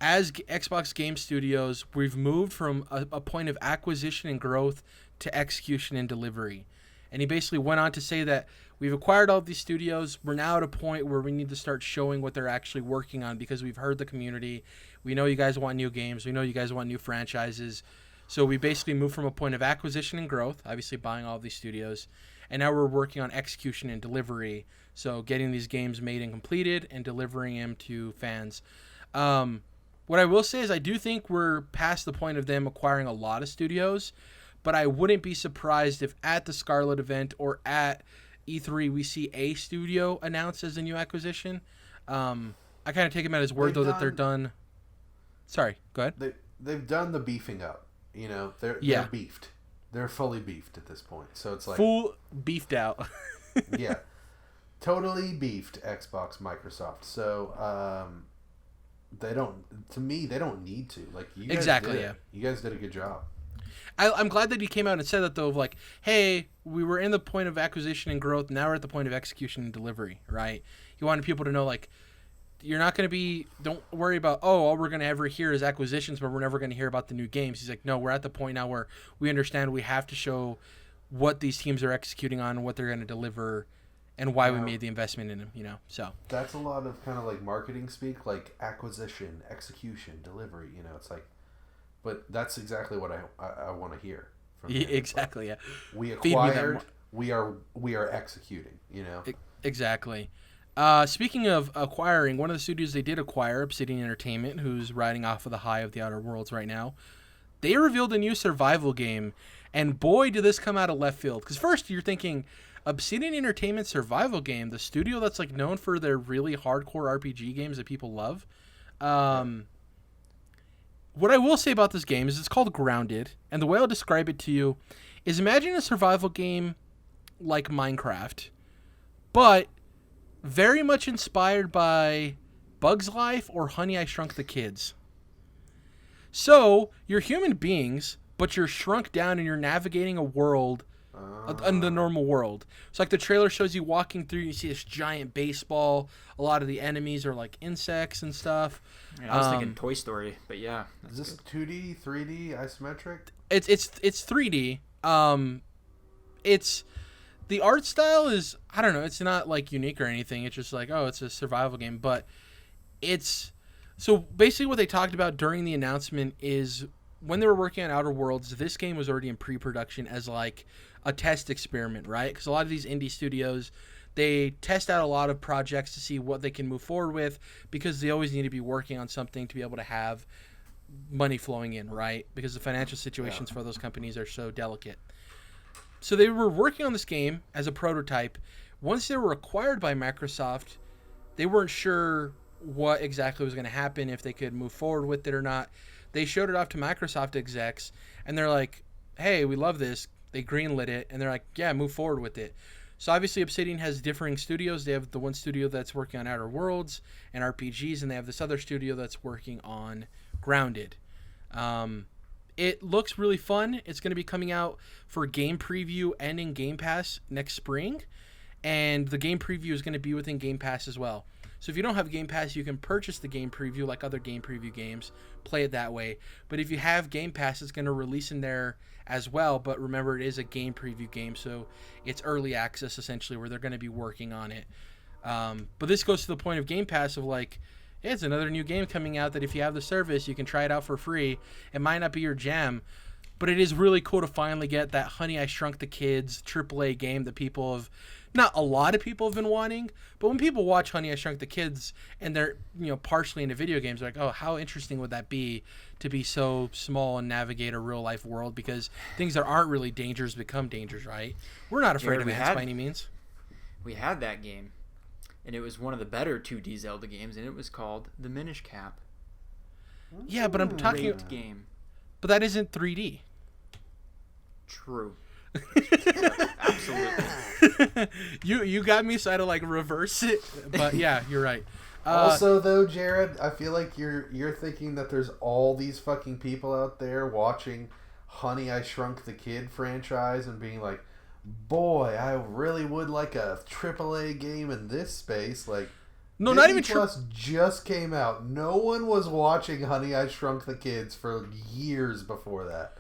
as Xbox Game Studios, we've moved from a point of acquisition and growth to execution and delivery. And he basically went on to say that we've acquired all of these studios. We're now at a point where we need to start showing what they're actually working on because we've heard the community. We know you guys want new games. We know you guys want new franchises. So we basically moved from a point of acquisition and growth, obviously buying all of these studios, and now we're working on execution and delivery. So getting these games made and completed and delivering them to fans. What I will say is I do think we're past the point of them acquiring a lot of studios, but I wouldn't be surprised if at the Scarlet event or at E3 we see a studio announced as a new acquisition. I kind of take him at his word, though, that they're done. Sorry, go ahead.
They've done the beefing up. You know, they're beefed. They're fully beefed at this point. So it's like
full beefed out.
Yeah, totally beefed Xbox, Microsoft. So they don't. To me, they don't need to. Like you guys
exactly.
did.
Yeah,
you guys did a good job.
I'm glad that he came out and said that, though, of like, hey, we were in the point of acquisition and growth. Now we're at the point of execution and delivery, right? He wanted people to know, like, you're not going to be, don't worry about, all we're going to ever hear is acquisitions, but we're never going to hear about the new games. He's like, no, we're at the point now where we understand we have to show what these teams are executing on, what they're going to deliver, and why we made the investment in them, you know? So
that's a lot of kind of like marketing speak, like acquisition, execution, delivery, you know, it's like, but that's exactly what I want to hear from you.
Exactly,
like,
yeah.
We acquired, we are executing, you know?
Exactly. Speaking of acquiring, one of the studios they did acquire, Obsidian Entertainment, who's riding off of the high of the Outer Worlds right now, they revealed a new survival game, and boy, did this come out of left field. Because first, you're thinking, Obsidian Entertainment survival game, the studio that's like known for their really hardcore RPG games that people love. What I will say about this game is it's called Grounded, and the way I'll describe it to you is imagine a survival game like Minecraft, but very much inspired by Bug's Life or Honey, I Shrunk the Kids. So, you're human beings, but you're shrunk down and you're navigating a world, in the normal world. So, like the trailer shows you walking through, you see this giant baseball. A lot of the enemies are like insects and stuff.
Yeah, I was thinking Toy Story, but yeah.
Is this 2D, 3D, isometric?
It's 3D. It's the art style is, I don't know, it's not like unique or anything. It's just like, oh, it's a survival game, but it's so basically what they talked about during the announcement is when they were working on Outer Worlds, this game was already in pre-production as like a test experiment, right? Because a lot of these indie studios, they test out a lot of projects to see what they can move forward with because they always need to be working on something to be able to have money flowing in, right? Because the financial situations for those companies are so delicate. So they were working on this game as a prototype. Once they were acquired by Microsoft, they weren't sure what exactly was going to happen, if they could move forward with it or not. They showed it off to Microsoft execs, and they're like, hey, we love this. They greenlit it, and they're like, yeah, move forward with it. So obviously Obsidian has differing studios. They have the one studio that's working on Outer Worlds and RPGs, and they have this other studio that's working on Grounded. It looks really fun. It's going to be coming out for game preview and in Game Pass next spring, and the game preview is going to be within Game Pass as well. So if you don't have Game Pass, you can purchase the game preview like other game preview games, play it that way. But if you have Game Pass, it's going to release in there as well. But remember, it is a game preview game, so it's early access essentially where they're going to be working on it. But this goes to the point of Game Pass of like, hey, it's another new game coming out that if you have the service, you can try it out for free. It might not be your jam, but it is really cool to finally get that Honey, I Shrunk the Kids AAA game that people have, not a lot of people have been wanting, but when people watch Honey, I Shrunk the Kids and they're, partially into video games, they're like, oh, how interesting would that be to be so small and navigate a real life world, because things that aren't really dangers become dangers, right? We're not afraid of ants by any means.
We had that game, and it was one of the better 2D Zelda games, and it was called The Minish Cap.
Yeah, but I'm talking...
Great game.
But that isn't 3D.
True. Yep, absolutely.
You got me, so I had to like reverse it. But yeah, you're right.
Also, though, Jerrad, I feel like you're thinking that there's all these fucking people out there watching Honey, I Shrunk the Kid franchise and being like, boy, I really would like a AAA game in this space. Like,
no,
Disney
not even
Plus just came out. No one was watching Honey, I Shrunk the Kids for years before that.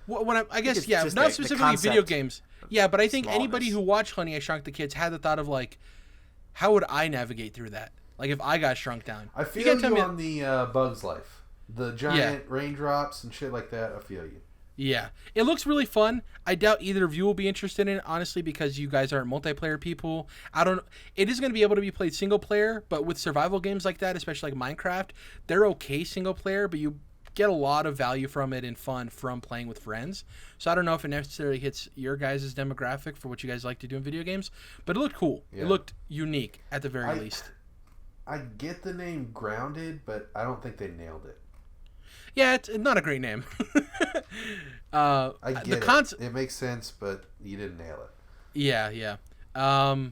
I guess,
it's
yeah,
just
not
the
specifically video
concept
games. Yeah, but I think
smallness.
anybody who watched Honey, I Shrunk the Kids had the thought of like, how would I navigate through that? Like if I got shrunk down.
I feel you on the Bug's Life. The giant raindrops and shit like that, I feel you.
Yeah. It looks really fun. I doubt either of you will be interested in it, honestly, because you guys aren't multiplayer people. It is going to be able to be played single player, but with survival games like that, especially like Minecraft, they're okay single player, but you get a lot of value from it and fun from playing with friends. So I don't know if it necessarily hits your guys' demographic for what you guys like to do in video games, but it looked cool. Yeah. It looked unique at the very least.
I get the name Grounded, but I don't think they nailed it.
Yeah, it's not a great name.
I get it. It makes sense, but you didn't nail it.
Yeah. And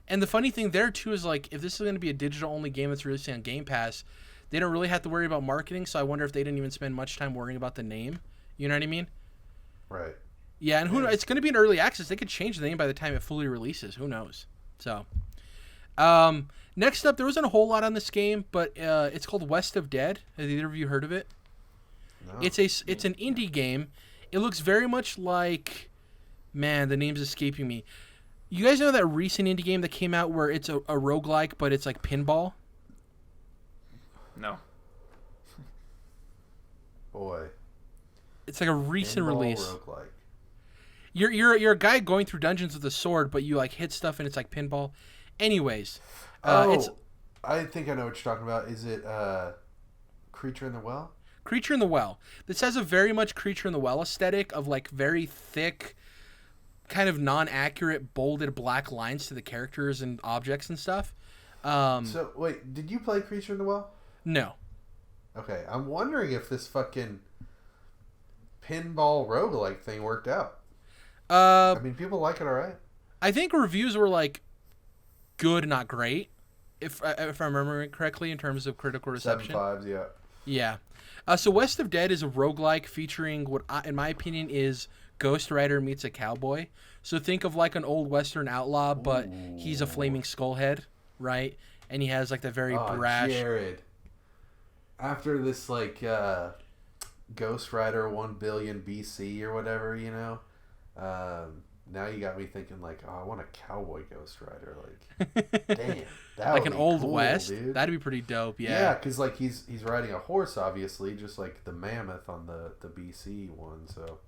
the funny thing there, too, is like, if this is going to be a digital-only game that's releasing on Game Pass, they don't really have to worry about marketing, so I wonder if they didn't even spend much time worrying about the name. You know what I mean?
Right.
Yeah, and who knows? It's going to be in early access. They could change the name by the time it fully releases. Who knows? So, next up, there wasn't a whole lot on this game, but it's called West of Dead. Has either of you heard of it? No. It's an indie game. It looks very much like, man, the name's escaping me. You guys know that recent indie game that came out where it's a roguelike, but it's like pinball?
No.
Boy.
It's like a recent release.
Roguelike.
You're a guy going through dungeons with a sword, but you like hit stuff and it's like pinball. Anyways,
I think I know what you're talking about. Is it Creature in the Well?
Creature in the Well. This has a very much Creature in the Well aesthetic of like very thick, kind of non-accurate, bolded black lines to the characters and objects and stuff.
So wait, did you play Creature in the Well?
No.
Okay, I'm wondering if this fucking pinball roguelike thing worked out. I mean, people like it, all right.
I think reviews were like good, not great, if I remember correctly in terms of critical reception.
7.5s, yeah.
Yeah. So West of Dead is a roguelike featuring what, in my opinion, is Ghost Rider meets a cowboy. So think of like an old Western outlaw, but he's a flaming skullhead, right? And he has like the very brash.
Jerrad. After this like Ghost Rider 1 billion BC or whatever, you know, now you got me thinking like, oh, I want a cowboy Ghost Rider, like, damn, that
like
would
an
be
old
cool,
West.
Dude.
That'd be pretty dope. Yeah.
Yeah, because like he's riding a horse, obviously, just like the mammoth on the BC one. So,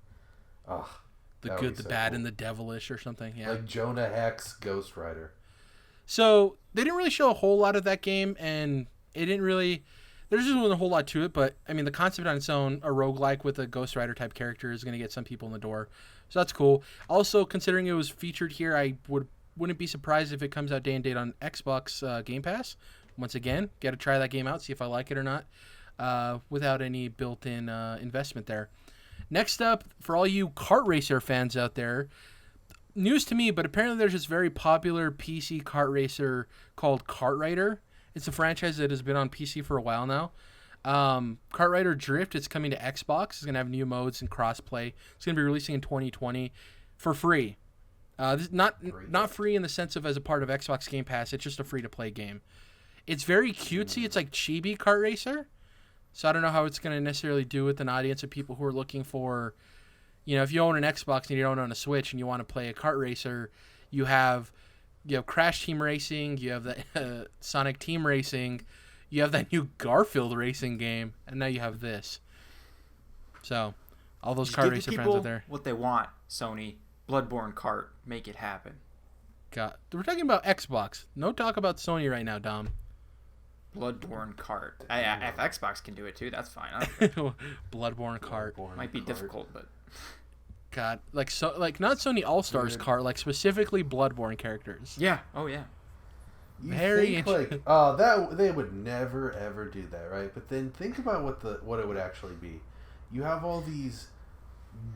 the good, the bad, and the devilish, or something. Yeah.
Like Jonah Hex Ghost Rider.
So they didn't really show a whole lot of that game, and it didn't really. There's just wasn't a whole lot to it, but I mean, the concept on its own, a roguelike with a Ghost Rider type character, is going to get some people in the door. So that's cool. Also, considering it was featured here, I wouldn't be surprised if it comes out day and date on Xbox Game Pass. Once again, got to try that game out, see if I like it or not, without any built-in investment there. Next up, for all you kart racer fans out there, news to me, but apparently there's this very popular PC kart racer called Kartrider. It's a franchise that has been on PC for a while now. Kartrider Drift, it's coming to Xbox. It's going to have new modes and crossplay. It's going to be releasing in 2020 for free. This not free in the sense of as a part of Xbox Game Pass. It's just a free-to-play game. It's very cutesy. It's like chibi kart racer. So I don't know how it's going to necessarily do with an audience of people who are looking for, you know, if you own an Xbox and you don't own a Switch and you want to play a kart racer, you have Crash Team Racing, you have the Sonic Team Racing, you have that new Garfield racing game, and now you have this. So, all those kart racer fans out there.
What they want, Sony. Bloodborne kart. Make it happen.
God, we're talking about Xbox. No talk about Sony right now, Dom.
Bloodborne kart. If Xbox can do it too, that's fine.
Bloodborne kart.
Might be difficult, but...
God, like not Sony All-Stars kart, like specifically Bloodborne characters.
Yeah. Oh yeah.
Very interesting. That they would never ever do that, right? But then think about what it would actually be. you have all these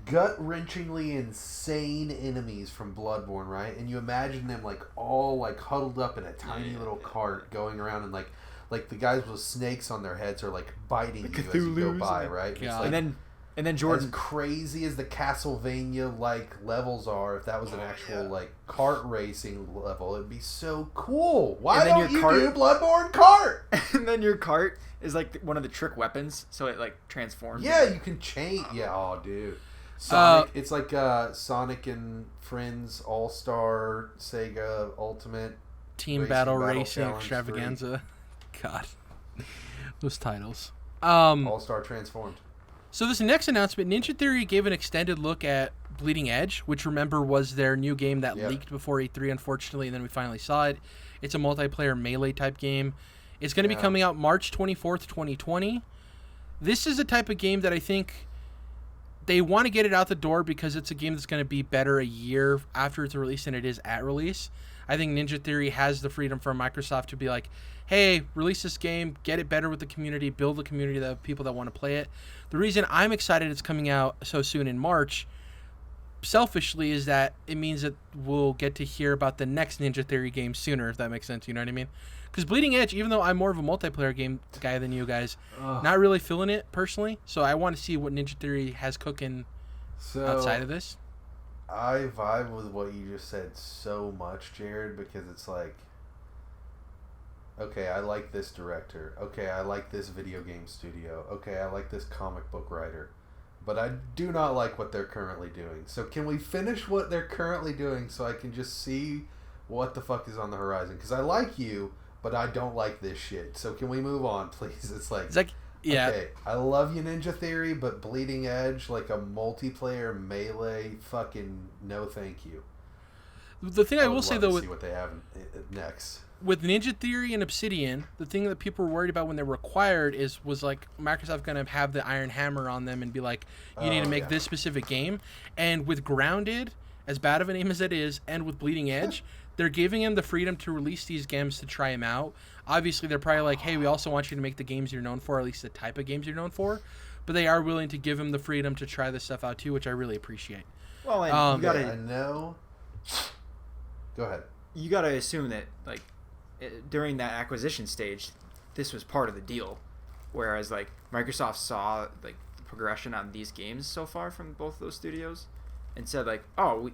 gut-wrenchingly insane enemies from Bloodborne, right? And you imagine them like all like huddled up in a tiny little cart going around, and like the guys with snakes on their heads are like biting you as you go by, right? It's like,
and then Jordan,
as crazy as the Castlevania like levels are, if that was an actual like kart racing level, it'd be so cool. Why don't you do Bloodborne kart?
And then your cart is like one of the trick weapons, so it like transforms.
Yeah, you can change. Yeah, oh dude, Sonic. It's like Sonic and Friends All Star Sega Ultimate
Team Battle Racing Extravaganza. 3. God, those titles.
All Star Transformed.
So this next announcement, Ninja Theory gave an extended look at Bleeding Edge, which remember was their new game that leaked before E3, unfortunately, and then we finally saw it. It's a multiplayer melee type game. It's going to be coming out March 24th, 2020. This is a type of game that I think they want to get it out the door because it's a game that's going to be better a year after it's released than it is at release. I think Ninja Theory has the freedom from Microsoft to be like, hey, release this game, get it better with the community, build the community of people that want to play it. The reason I'm excited it's coming out so soon in March, selfishly, is that it means that we'll get to hear about the next Ninja Theory game sooner, if that makes sense, you know what I mean? Because Bleeding Edge, even though I'm more of a multiplayer game guy than you guys, not really feeling it personally, so I want to see what Ninja Theory has cooking outside of this.
I vibe with what you just said so much, Jerrad, because it's like, okay, I like this director. Okay, I like this video game studio. Okay, I like this comic book writer. But I do not like what they're currently doing. So can we finish what they're currently doing so I can just see what the fuck is on the horizon? Because I like you, but I don't like this shit. So can we move on, please? It's like yeah. Okay, I love you, Ninja Theory, but Bleeding Edge, like a multiplayer melee, fucking no thank you.
The thing I will say, though,
see what they have next.
With Ninja Theory and Obsidian, the thing that people were worried about when they were acquired was like Microsoft going to have the iron hammer on them and be like, you need to make this specific game. And with Grounded, as bad of a name as it is, and with Bleeding Edge, they're giving them the freedom to release these games to try them out. Obviously, they're probably like, hey, we also want you to make the games you're known for, or at least the type of games you're known for. But they are willing to give them the freedom to try this stuff out too, which I really appreciate.
Well, and you gotta...
I know. Go ahead.
You gotta assume that, like, during that acquisition stage, this was part of the deal, whereas like Microsoft saw like the progression on these games so far from both those studios, and said like, oh,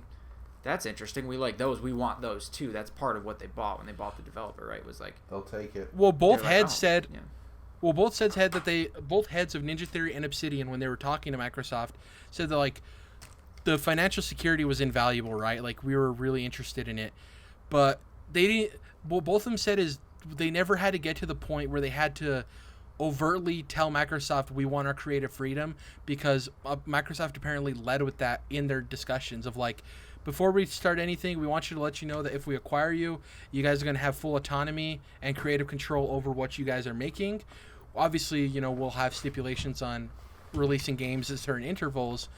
that's interesting. We like those. We want those too. That's part of what they bought when they bought the developer, right? Was like
they'll take it.
Well, both heads said. Yeah. Well, both heads said that both heads of Ninja Theory and Obsidian, when they were talking to Microsoft, said that like the financial security was invaluable, right? Like we were really interested in it, but they didn't. What both of them said is they never had to get to the point where they had to overtly tell Microsoft we want our creative freedom, because Microsoft apparently led with that in their discussions of like, before we start anything, we want you to let you know that if we acquire you, you guys are going to have full autonomy and creative control over what you guys are making. Obviously, you know, we'll have stipulations on releasing games at certain intervals,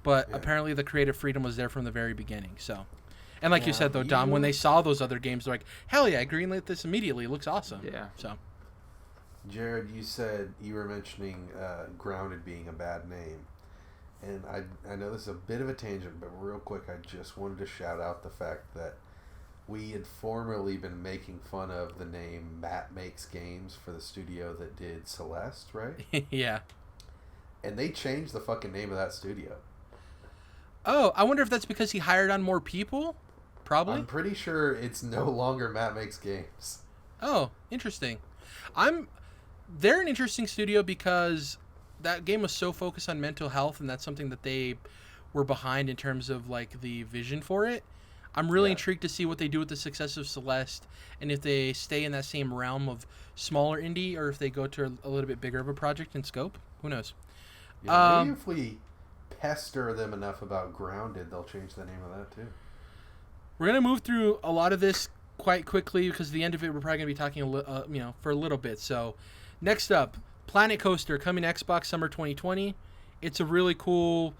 but apparently the creative freedom was there from the very beginning, so... And like you said, though, Dom, when they saw those other games, they're like, hell yeah, greenlit this immediately. It looks awesome.
Yeah.
So,
Jerrad, you said you were mentioning Grounded being a bad name. And I know this is a bit of a tangent, but real quick, I just wanted to shout out the fact that we had formerly been making fun of the name Matt Makes Games for the studio that did Celeste, right?
Yeah.
And they changed the fucking name of that studio.
Oh, I wonder if that's because he hired on more people? Probably.
I'm pretty sure it's no longer Matt Makes Games.
Oh, interesting. They're an interesting studio because that game was so focused on mental health, and that's something that they were behind in terms of like the vision for it. I'm really intrigued to see what they do with the success of Celeste, and if they stay in that same realm of smaller indie, or if they go to a little bit bigger of a project in scope. Who knows?
Yeah, maybe if we pester them enough about Grounded, they'll change the name of that too.
We're going to move through a lot of this quite quickly because the end of it we're probably going to be talking for a little bit. So next up, Planet Coaster coming to Xbox summer 2020. It's a really cool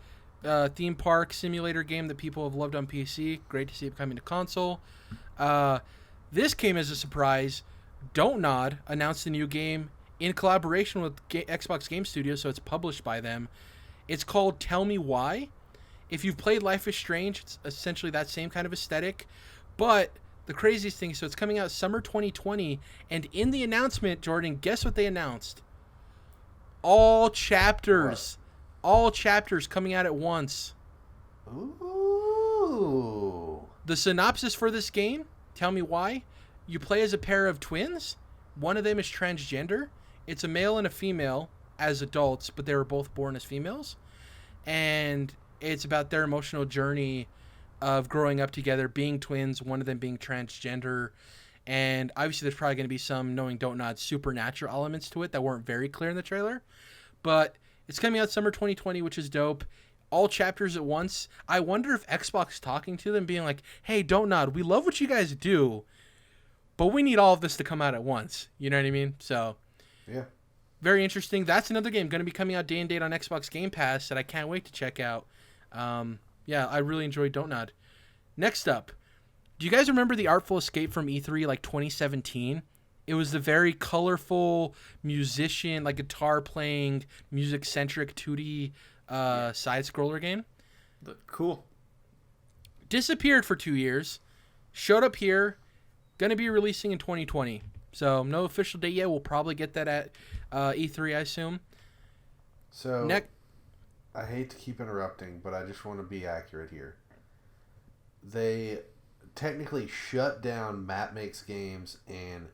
theme park simulator game that people have loved on PC. Great to see it coming to console. This came as a surprise. Don't Nod announced a new game in collaboration with Xbox Game Studios, so it's published by them. It's called Tell Me Why. If you've played Life is Strange, it's essentially that same kind of aesthetic. But the craziest thing, so it's coming out summer 2020, and in the announcement, Jordan, guess what they announced? All chapters. What? All chapters coming out at once.
Ooh.
The synopsis for this game, Tell Me Why. You play as a pair of twins. One of them is transgender. It's a male and a female as adults, but they were both born as females. And it's about their emotional journey of growing up together, being twins, one of them being transgender. And obviously there's probably going to be some knowing don't nod supernatural elements to it that weren't very clear in the trailer. But it's coming out summer 2020, which is dope. All chapters at once. I wonder if Xbox is talking to them being like, hey, don't nod. We love what you guys do, but we need all of this to come out at once. You know what I mean? So,
yeah.
Very interesting. That's another game going to be coming out day and date on Xbox Game Pass that I can't wait to check out. Yeah, I really enjoyed Don't Nod. Next up, do you guys remember the Artful Escape from E3 like 2017? It was the very colorful musician, like guitar playing, music centric 2D side scroller game.
Cool.
Disappeared for 2 years. Showed up here. Going to be releasing in 2020. So no official date yet. We'll probably get that at E3, I assume.
So I hate to keep interrupting, but I just want to be accurate here. They technically shut down Matt Makes Games, and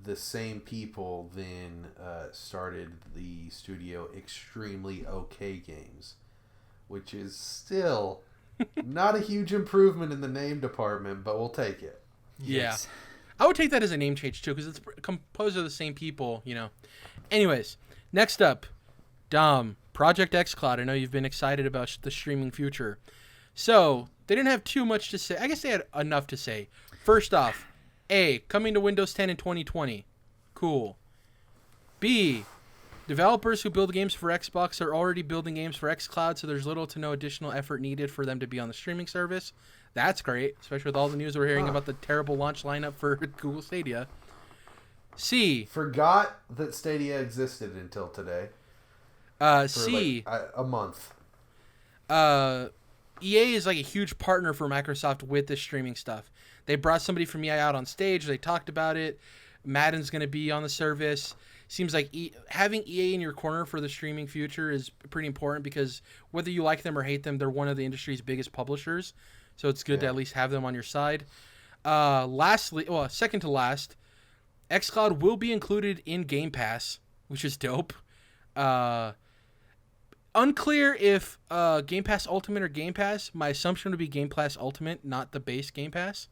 the same people then started the studio Extremely OK Games, which is still not a huge improvement in the name department, but we'll take it.
Yes. Yeah. I would take that as a name change, too, because it's composed of the same people, you know. Anyways, next up, Dom, Project xCloud. I know you've been excited about the streaming future. So, they didn't have too much to say. I guess they had enough to say. First off, A, coming to Windows 10 in 2020. Cool. B, developers who build games for Xbox are already building games for xCloud, so there's little to no additional effort needed for them to be on the streaming service. That's great, especially with all the news we're hearing about the terrible launch lineup for Google Stadia. C.
Forgot that Stadia existed until today.
C.
Like a month.
EA is like a huge partner for Microsoft with this streaming stuff. They brought somebody from EA out on stage. They talked about it. Madden's going to be on the service. Seems like having EA in your corner for the streaming future is pretty important because whether you like them or hate them, they're one of the industry's biggest publishers. So it's good to at least have them on your side. Second to last, xCloud will be included in Game Pass, which is dope. Unclear if Game Pass Ultimate or Game Pass. My assumption would be Game Pass Ultimate, not the base Game Pass.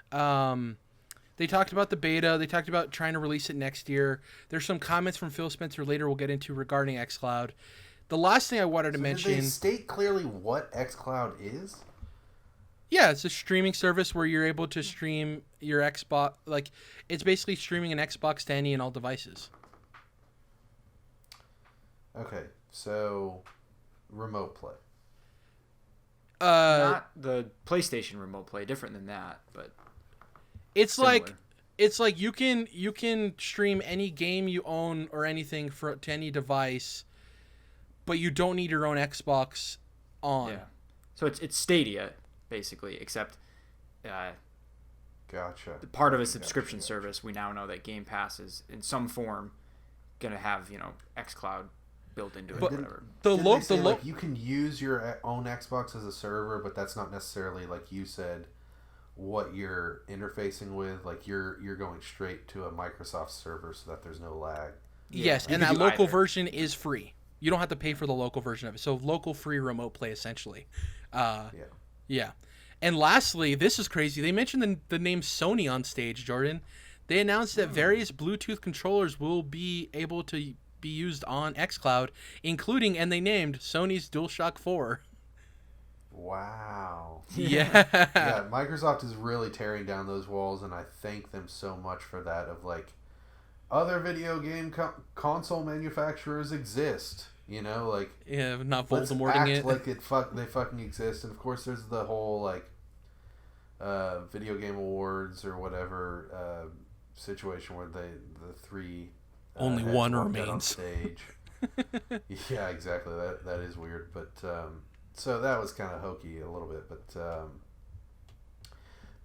They talked about the beta. They talked about trying to release it next year. There's some comments from Phil Spencer later we'll get into regarding xCloud. The last thing I wanted to mention...
Did they state clearly what xCloud is?
Yeah, it's a streaming service where you're able to stream your Xbox. Like, it's basically streaming an Xbox to any and all devices.
Okay, so remote play.
Not the PlayStation remote play, different than that, but
it's
similar.
like you can stream any game you own or anything to any device, but you don't need your own Xbox on.
Yeah. So it's Stadia basically, except
Gotcha.
part of a subscription service. We now know that Game Pass is in some form going to have, xCloud built into it or whatever.
Like you can use your own Xbox as a server, but that's not necessarily, like you said, what you're interfacing with. Like you're going straight to a Microsoft server so that there's no lag.
Yes, and that local version is free. You don't have to pay for the local version of it. So local free remote play essentially. Yeah. And lastly, this is crazy. They mentioned the name Sony on stage, Jordan. They announced that various Bluetooth controllers will be able to be used on xCloud, including, and they named, Sony's DualShock 4.
Wow.
Yeah.
Yeah, Microsoft is really tearing down those walls, and I thank them so much for that. Of like, other video game console manufacturers exist. Like,
yeah, not
let's
Voldemorting
act
it.
like they fucking exist. And of course, there's the whole like video game awards or whatever situation where the three
only
heads
one
walked out on
remains.
stage. Yeah, exactly. That is weird, but so that was kind of hokey a little bit, but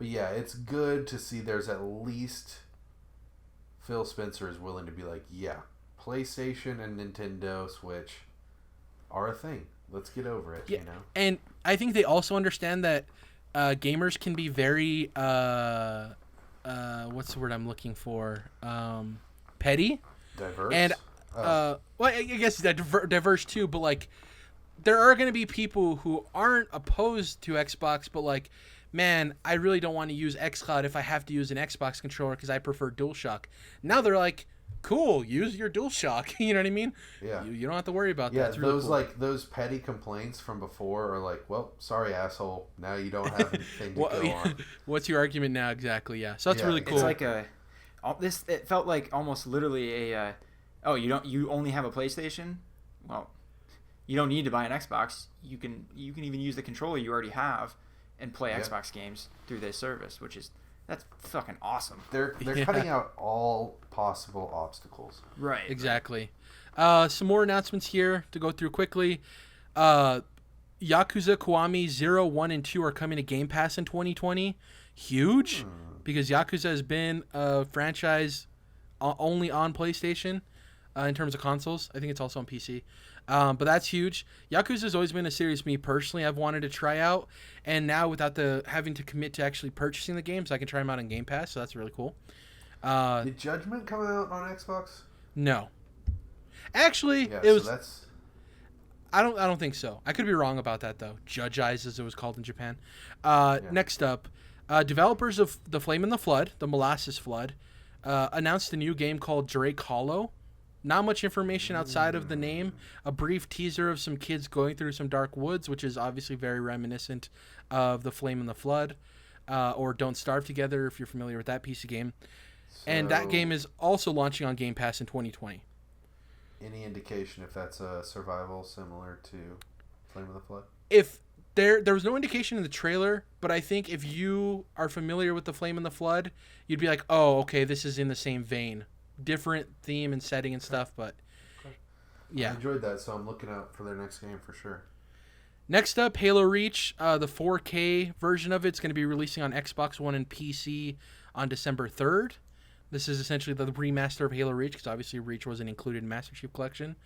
yeah, it's good to see there's at least Phil Spencer is willing to be like, yeah, PlayStation and Nintendo Switch are a thing. Let's get over it,
Yeah,
you know?
and I think they also understand that gamers can be very what's the word I'm looking for? Petty.
Diverse.
And well, I guess that diverse too, but like there are going to be people who aren't opposed to Xbox, but like, man, I really don't want to use xCloud if I have to use an Xbox controller because I prefer DualShock. Now they're like, cool, use your DualShock. You know what I mean?
Yeah.
You don't have to worry about
Yeah,
that. It's really
those
cool.
like those petty complaints from before are like, well, sorry, asshole. Now you don't have anything to go on.
What's your argument now exactly? Yeah, so that's
Yeah,
really cool.
It's like it felt like almost literally you only have a PlayStation? Well, you don't need to buy an Xbox. You can even use the controller you already have and play Xbox games through this service, that's fucking awesome.
They're cutting out all possible obstacles.
Right.
Exactly. Some more announcements here to go through quickly. Yakuza Kiwami 0, 1, and 2 are coming to Game Pass in 2020. Huge, because Yakuza has been a franchise only on PlayStation in terms of consoles. I think it's also on PC. But that's huge. Yakuza has always been a series me personally I've wanted to try out, and now without having to commit to actually purchasing the games, I can try them out on Game Pass, so that's really cool.
Did Judgment come out on Xbox?
No. Actually,
Yeah,
it was.
so that's
I don't think so. I could be wrong about that though. Judge Eyes, as it was called in Japan. Next up, developers of The Flame and the Flood, the Molasses Flood, announced a new game called Drake Hollow. Not much information outside of the name. A brief teaser of some kids going through some dark woods, which is obviously very reminiscent of The Flame and the Flood, or Don't Starve Together, if you're familiar with that piece of game. And that game is also launching on Game Pass in 2020.
Any indication if that's a survival similar to Flame of the Flood?
If there was no indication in the trailer, but I think if you are familiar with The Flame and the Flood, you'd be like, oh, okay, this is in the same vein. Different theme and setting and stuff, but yeah.
I enjoyed that, so I'm looking out for their next game for sure.
Next up, Halo Reach. The 4K version of it's going to be releasing on Xbox One and PC on December 3rd. This is essentially the remaster of Halo Reach, because obviously Reach wasn't included in Master Chief Collection.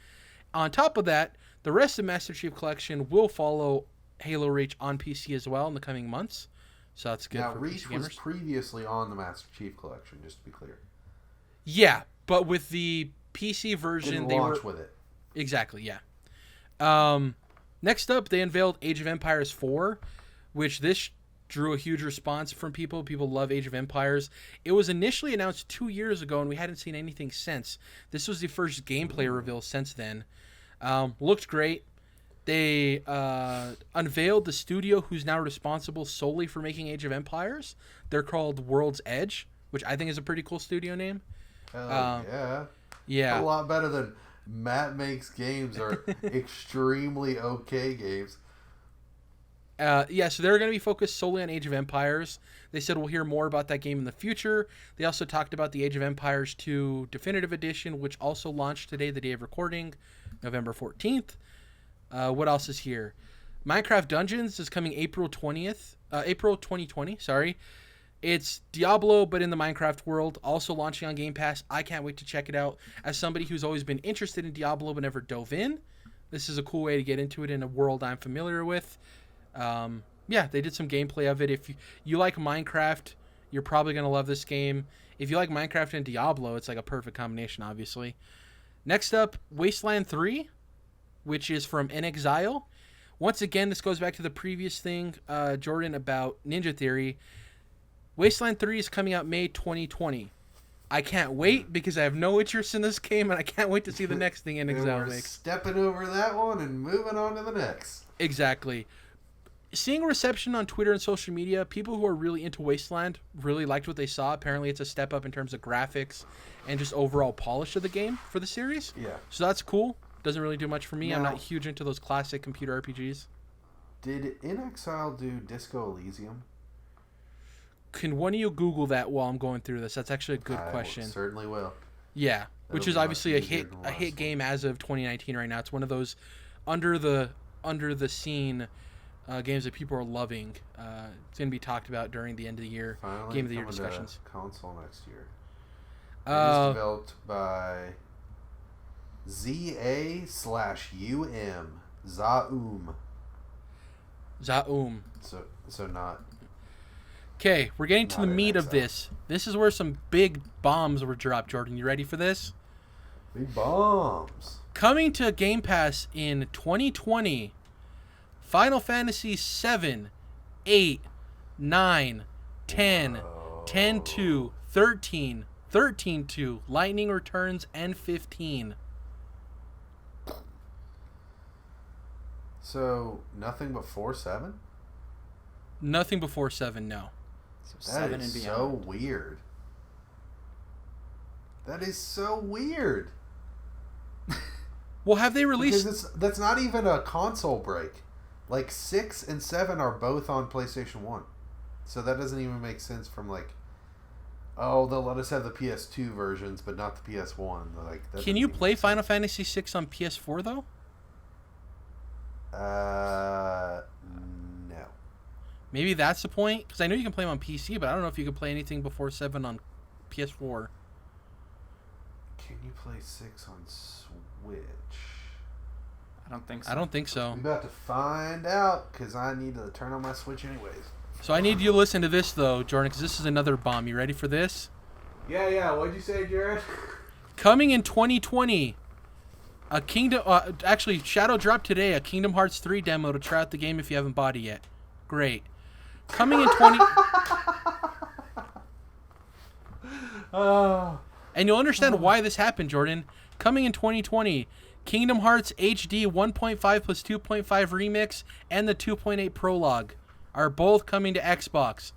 On top of that, the rest of Master Chief Collection will follow Halo Reach on PC as well in the coming months. So that's good.
Now,
for
Reach
PC gamers.
was previously on the Master Chief Collection, just to be clear.
Yeah, but with the PC version,
Didn't
they
launch
were
with it.
exactly, yeah. Next up, they unveiled Age of Empires 4, which this drew a huge response from people. People love Age of Empires. It was initially announced 2 years ago, and we hadn't seen anything since. This was the first gameplay reveal since then. Looked great. They unveiled the studio who's now responsible solely for making Age of Empires. They're called World's Edge, which I think is a pretty cool studio name.
Yeah.
Yeah.
A lot better than Matt Makes Games or extremely okay games.
Yeah, so they're going to be focused solely on Age of Empires. They said we'll hear more about that game in the future. They also talked about the Age of Empires 2 Definitive Edition, which also launched today, the day of recording, November 14th. What else is here? Minecraft Dungeons is coming April 2020, sorry. It's Diablo, but in the Minecraft world, also launching on Game Pass. I can't wait to check it out. As somebody who's always been interested in Diablo but never dove in, this is a cool way to get into it in a world I'm familiar with. Yeah, they did some gameplay of it. If you like Minecraft, you're probably going to love this game. If you like Minecraft and Diablo, it's like a perfect combination, obviously. Next up, Wasteland 3, which is from inXile. Once again, this goes back to the previous thing, Jordan, about Ninja Theory. Wasteland 3 is coming out May 2020. I can't wait because I have no interest in this game, and I can't wait to see the next thing inXile makes.
Stepping over that one and moving on to the next.
Exactly. Seeing reception on Twitter and social media, people who are really into Wasteland really liked what they saw. Apparently, it's a step up in terms of graphics and just overall polish of the game for the series.
Yeah.
So that's cool. Doesn't really do much for me. I'm
Now-
not huge into those classic computer RPGs.
Did inXile do Disco Elysium?
Can one of you Google that while I'm going through this? That's actually a good
I
question.
certainly will.
Yeah. which
It'll
is
be much
obviously a
easier
hit
than
a
the
hit
last
game as of 2019 right now. It's one of those under the scene games that people are loving. It's going to be talked about during the end of the year
Finally
game of the year
coming to
discussions.
console next year. It is developed by ZA/UM Zaum.
Zaum.
So not.
Okay, we're getting to
Not
the
an
meat of
XL.
this. This is where some big bombs were dropped, Jordan. You ready for this?
Big bombs.
Coming to Game Pass in 2020, Final Fantasy 7, 8, 9, 10,
Whoa.
10-2, 13, 13-2, Lightning Returns, and 15.
So nothing but 4-7?
Nothing before 7, no.
So
That
7
is
and
so
beyond.
weird. That is so weird.
Well, have they released...
Because that's not even a console break. Like 6 and 7 are both on PlayStation 1. So that doesn't even make sense from like, oh, they'll let us have the PS2 versions, but not the PS1. Like, that
Can
doesn't
you
even
play
make
Final
sense.
Fantasy 6 on PS4, though?
No.
Maybe that's the point? Because I know you can play them on PC, but I don't know if you can play anything before 7 on PS4.
Can you play 6 on Switch?
I don't think so.
I don't think so.
We're about to find out because I need to turn on my Switch anyways.
So I need you to listen to this, though, Jordan, because this is another bomb. You ready for this?
Yeah. What'd you say, Jerrad?
Coming in 2020, a Kingdom... actually, Shadow dropped today a Kingdom Hearts 3 demo to try out the game if you haven't bought it yet. Great. Coming in 20...
Oh.
And you'll understand why this happened, Jordan. Coming in 2020, Kingdom Hearts HD 1.5 plus 2.5 Remix and the 2.8 Prologue are both coming to Xbox.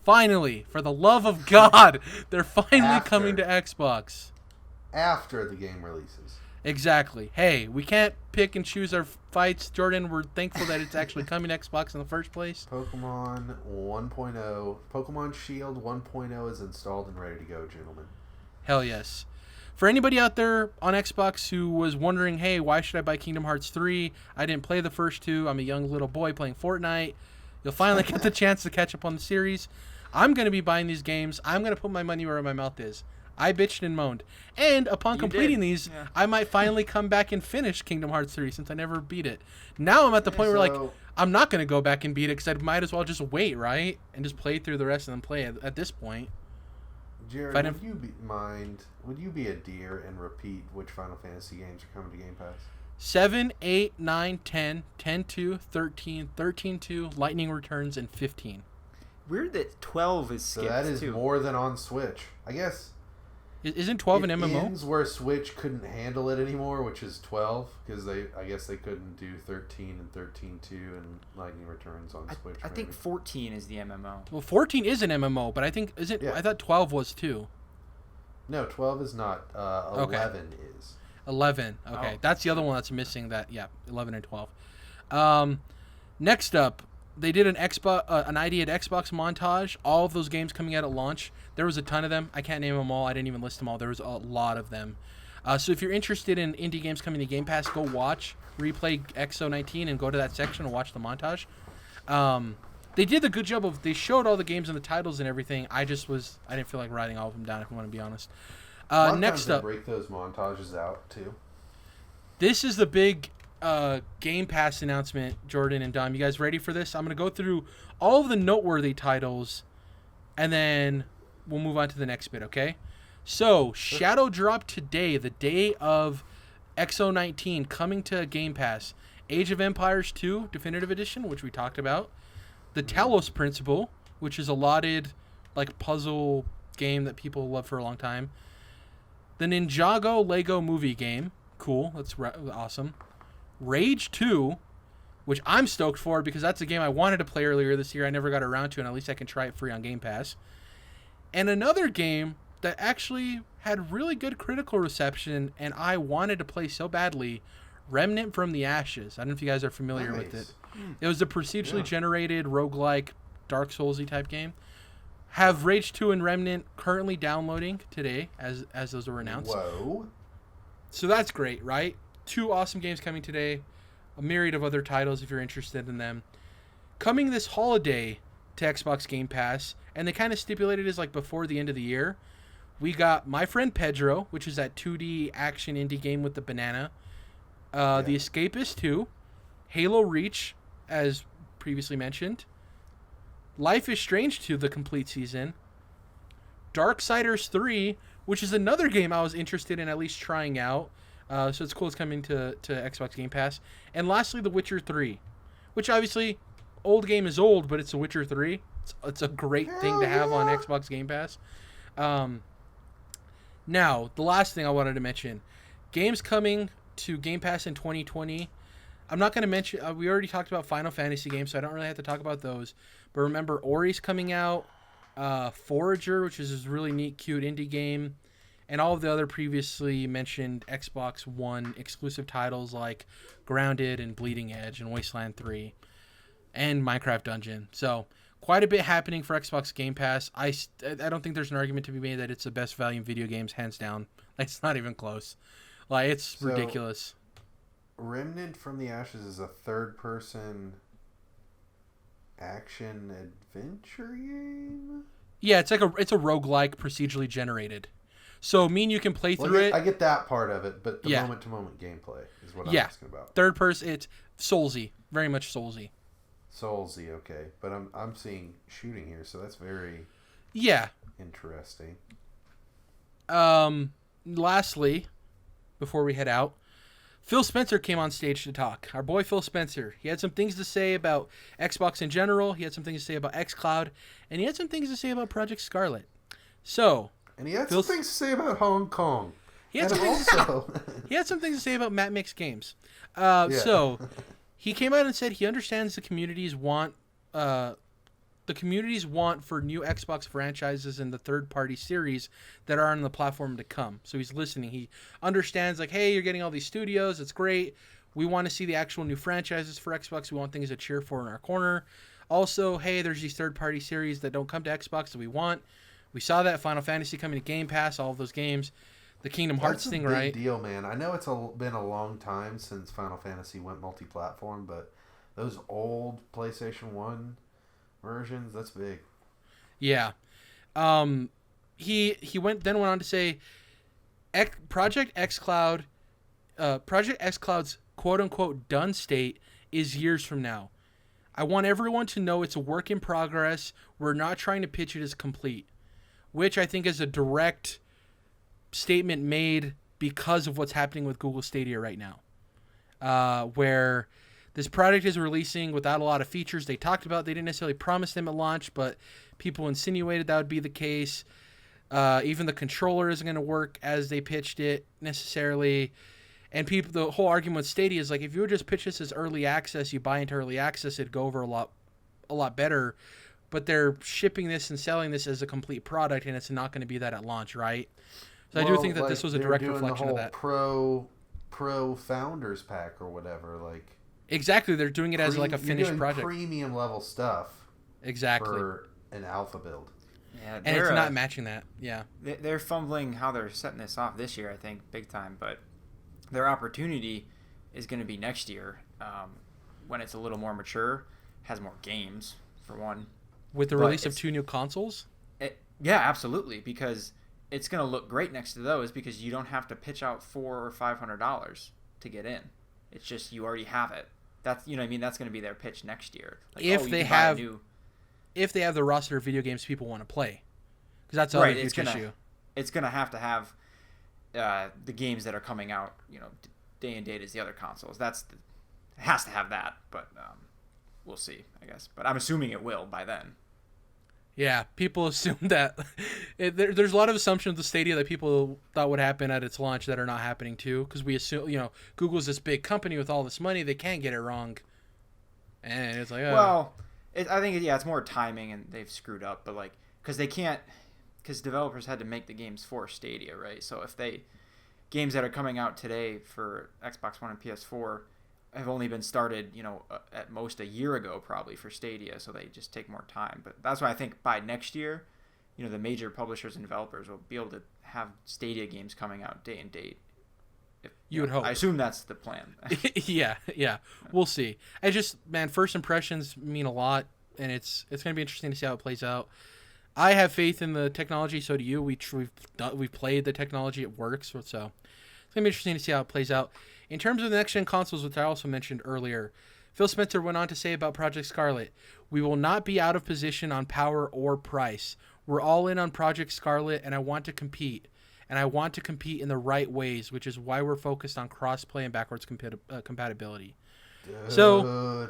Finally, for the love of God, they're finally coming to Xbox.
After the game releases.
Exactly. Hey, we can't pick and choose our fights, Jordan. We're thankful that it's actually coming to Xbox in the first place.
Pokemon 1.0, Pokemon Shield 1.0 is installed and ready to go, gentlemen.
Hell yes. For anybody out there on Xbox who was wondering, hey, why should I buy Kingdom Hearts 3? I didn't play the first two. I'm a young little boy playing Fortnite. You'll finally get the chance to catch up on the series. I'm going to be buying these games. I'm going to put my money where my mouth is. I bitched and moaned. And upon completing these,
Yeah.
I might finally come back and finish Kingdom Hearts 3 since I never beat it. Now I'm at the point where, like, I'm not going to go back and beat it because I might as well just wait, right? And just play through the rest and then play it at this point.
Jared,
If I
would you be a dear and repeat which Final Fantasy games are coming to Game Pass?
7, 8, 9, 10, 10-2, 13, 13-2, Lightning Returns, and 15.
Weird that 12 is
So
skipped,
that is
too.
more than on Switch. I guess
Isn't 12 an
it
MMO?
ends where Switch couldn't handle it anymore, which is 12, because I guess they couldn't do 13 and 13.2 and Lightning Returns on Switch.
I think
maybe.
14 is the MMO.
Well, 14 is an MMO, but I think
Yeah.
I thought 12 was too.
No, 12 is not. 11 is.
11. Okay,
Oh.
that's the other one that's missing. 11 and 12. Next up, they did an ID at Xbox montage. All of those games coming out at launch. There was a ton of them. I can't name them all. I didn't even list them all. There was a lot of them. So if you're interested in indie games coming to Game Pass, go watch Replay X019 and go to that section and watch the montage. They did a good job of, they showed all the games and the titles and everything. I didn't feel like writing all of them down, if I want to be honest.
A lot of
Next
times they
up,
break those montages out too.
this is the big Game Pass announcement, Jordan and Dom. You guys ready for this? I'm going to go through all of the noteworthy titles, and then we'll move on to the next bit, okay? So, Shadow dropped today, the day of X019, coming to Game Pass. Age of Empires 2 Definitive Edition, which we talked about. The Talos Principle, which is a lauded like puzzle game that people love for a long time. The Ninjago Lego movie game. Cool. That's awesome. Rage 2, which I'm stoked for because that's a game I wanted to play earlier this year. I never got around to, and at least I can try it free on Game Pass. And another game that actually had really good critical reception and I wanted to play so badly, Remnant from the Ashes. I don't know if you guys are familiar with it. It was a procedurally generated roguelike Dark Souls-y type game. Have Rage 2 and Remnant currently downloading today, as those were announced.
Whoa.
So that's great, right? 2 awesome games coming today. A myriad of other titles if you're interested in them. Coming this holiday to Xbox Game Pass, and they kind of stipulated as like before the end of the year. We got My Friend Pedro, which is that 2D action indie game with the banana. The Escapist 2. Halo Reach, as previously mentioned. Life is Strange 2, the complete season. Darksiders 3, which is another game I was interested in at least trying out. So it's cool it's coming to Xbox Game Pass. And lastly, The Witcher 3, which obviously, old game is old, but it's The Witcher 3. It's a great thing to have on Xbox Game Pass. Now, the last thing I wanted to mention. Games coming to Game Pass in 2020. I'm not going to mention... we already talked about Final Fantasy games, so I don't really have to talk about those. But remember, Ori's coming out. Forager, which is this really neat, cute indie game. And all of the other previously mentioned Xbox One exclusive titles like Grounded and Bleeding Edge and Wasteland 3. And Minecraft Dungeon. So, quite a bit happening for Xbox Game Pass. I don't think there's an argument to be made that it's the best value in video games, hands down. It's not even close. Like, it's ridiculous.
Remnant from the Ashes is a third-person action adventure game?
Yeah, it's a roguelike procedurally generated. So, you can play through it.
I get that part of it, but the moment-to-moment gameplay is what I'm asking about.
Third person, it's Soulsy. Very much Soulsy.
Soulsy, okay. But I'm seeing shooting here, so that's very interesting.
Lastly, before we head out, Phil Spencer came on stage to talk. Our boy Phil Spencer. He had some things to say about Xbox in general. He had some things to say about xCloud. And he had some things to say about Project Scarlet. So...
And he had some things to say about Hong Kong.
He had some things to say about Matt Mix Games. So, he came out and said he understands the community's want for new Xbox franchises and the third-party series that are on the platform to come. So he's listening. He understands, like, hey, you're getting all these studios. It's great. We want to see the actual new franchises for Xbox. We want things to cheer for in our corner. Also, hey, there's these third-party series that don't come to Xbox that we want. We saw that Final Fantasy coming to Game Pass, all of those games. The Kingdom Hearts thing, right?
That's a big deal, man. I know it's been a long time since Final Fantasy went multi-platform, but those old PlayStation 1 versions, that's big.
Yeah. He went on to say Project xCloud's quote-unquote done state is years from now. I want everyone to know it's a work in progress. We're not trying to pitch it as complete. Which I think is a direct statement made because of what's happening with Google Stadia right now. Where this product is releasing without a lot of features they talked about. They didn't necessarily promise them at launch, but people insinuated that would be the case. Even the controller isn't going to work as they pitched it necessarily. And the whole argument with Stadia is like, if you would just pitch this as early access, you buy into early access, it'd go over a lot better. But they're shipping this and selling this as a complete product, and it's not going to be that at launch, right? So I do think that this was a direct reflection of that.
Pro Founders Pack or whatever, like
exactly. They're doing it as like a finished project,
premium level stuff.
Exactly
for an alpha build.
Yeah,
and it's not matching that. Yeah,
they're fumbling how they're setting this off this year, I think, big time. But their opportunity is going to be next year, when it's a little more mature, has more games for one.
With the release of 2 new consoles?
Yeah, absolutely, because it's going to look great next to those because you don't have to pitch out $400 or $500 to get in. It's just you already have it. That's what I mean. That's going to be their pitch next year. Like,
if they have the roster of video games people want to play, because that's a huge issue.
It's going to have the games that are coming out, day and date as the other consoles. It has to have that, but we'll see, I guess. But I'm assuming it will by then.
Yeah, people assume that. There's a lot of assumptions of Stadia that people thought would happen at its launch that are not happening too, because we assume, Google's this big company with all this money, they can't get it wrong. And it's like,
well, I think, it's more timing, and they've screwed up, but because they can't, because developers had to make the games for Stadia, right? So if games that are coming out today for Xbox One and PS4 have only been started, at most a year ago probably for Stadia, so they just take more time. But that's why I think by next year the major publishers and developers will be able to have Stadia games coming out day and date.
You would hope.
I assume that's the plan.
yeah. We'll see. First impressions mean a lot, and it's going to be interesting to see how it plays out. I have faith in the technology, so do you. We've played the technology, it works, so it's going to be interesting to see how it plays out. In terms of the next-gen consoles, which I also mentioned earlier, Phil Spencer went on to say about Project Scarlet, "We will not be out of position on power or price. We're all in on Project Scarlet, and I want to compete. And I want to compete in the right ways, which is why we're focused on cross-play and backwards compatibility."
Dude,
So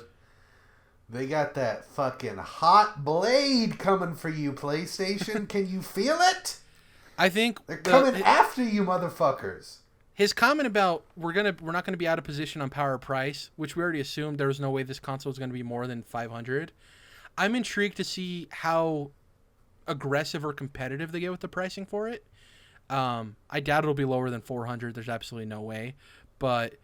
they got that fucking hot blade coming for you, PlayStation. Can you feel it?
I think
They're coming after you, motherfuckers.
his comment about we're not gonna be out of position on power or price, which we already assumed there was no way this console was gonna be more than 500. I'm intrigued to see how aggressive or competitive they get with the pricing for it. I doubt it'll be lower than 400. There's absolutely no way. But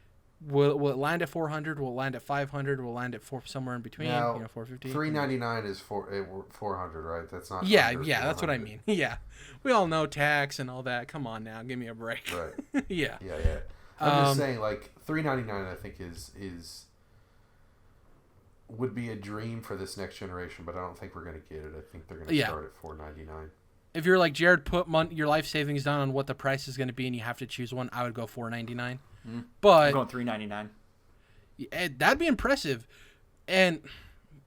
will it land at 400? Will it land at 500? Will it land at somewhere in between?
Now,
450.
$399 is 400, right? That's not.
Yeah,
under
that's what I
400.
mean. Yeah, we all know tax and all that. Come on now, give me a break.
Right.
Yeah.
I'm just saying, like $399, I think is would be a dream for this next generation, but I don't think we're gonna get it. I think they're gonna start at $499.
If you're like Jerrad, put your life savings down on what the price is going to be, and you have to choose one, I would go $499. But
I'm going $399.
That'd be impressive, and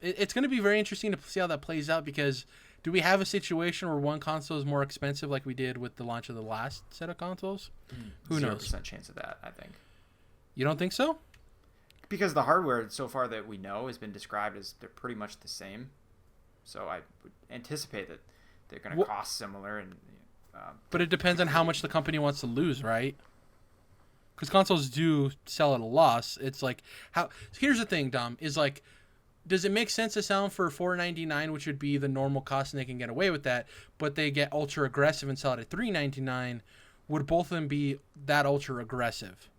it's going to be very interesting to see how that plays out. Because do we have a situation where one console is more expensive, like we did with the launch of the last set of consoles? Who knows?
0% chance of that, I think.
You don't think so?
Because the hardware so far that we know has been described as they're pretty much the same. So I would anticipate that they're going to cost similar.
But it depends on how much the company wants to lose, right? Because consoles do sell at a loss. It's like here's the thing, Dom, is like, does it make sense to sell them for $499, which would be the normal cost, and they can get away with that, but they get ultra aggressive and sell it at $399? Would both of them be that ultra aggressive?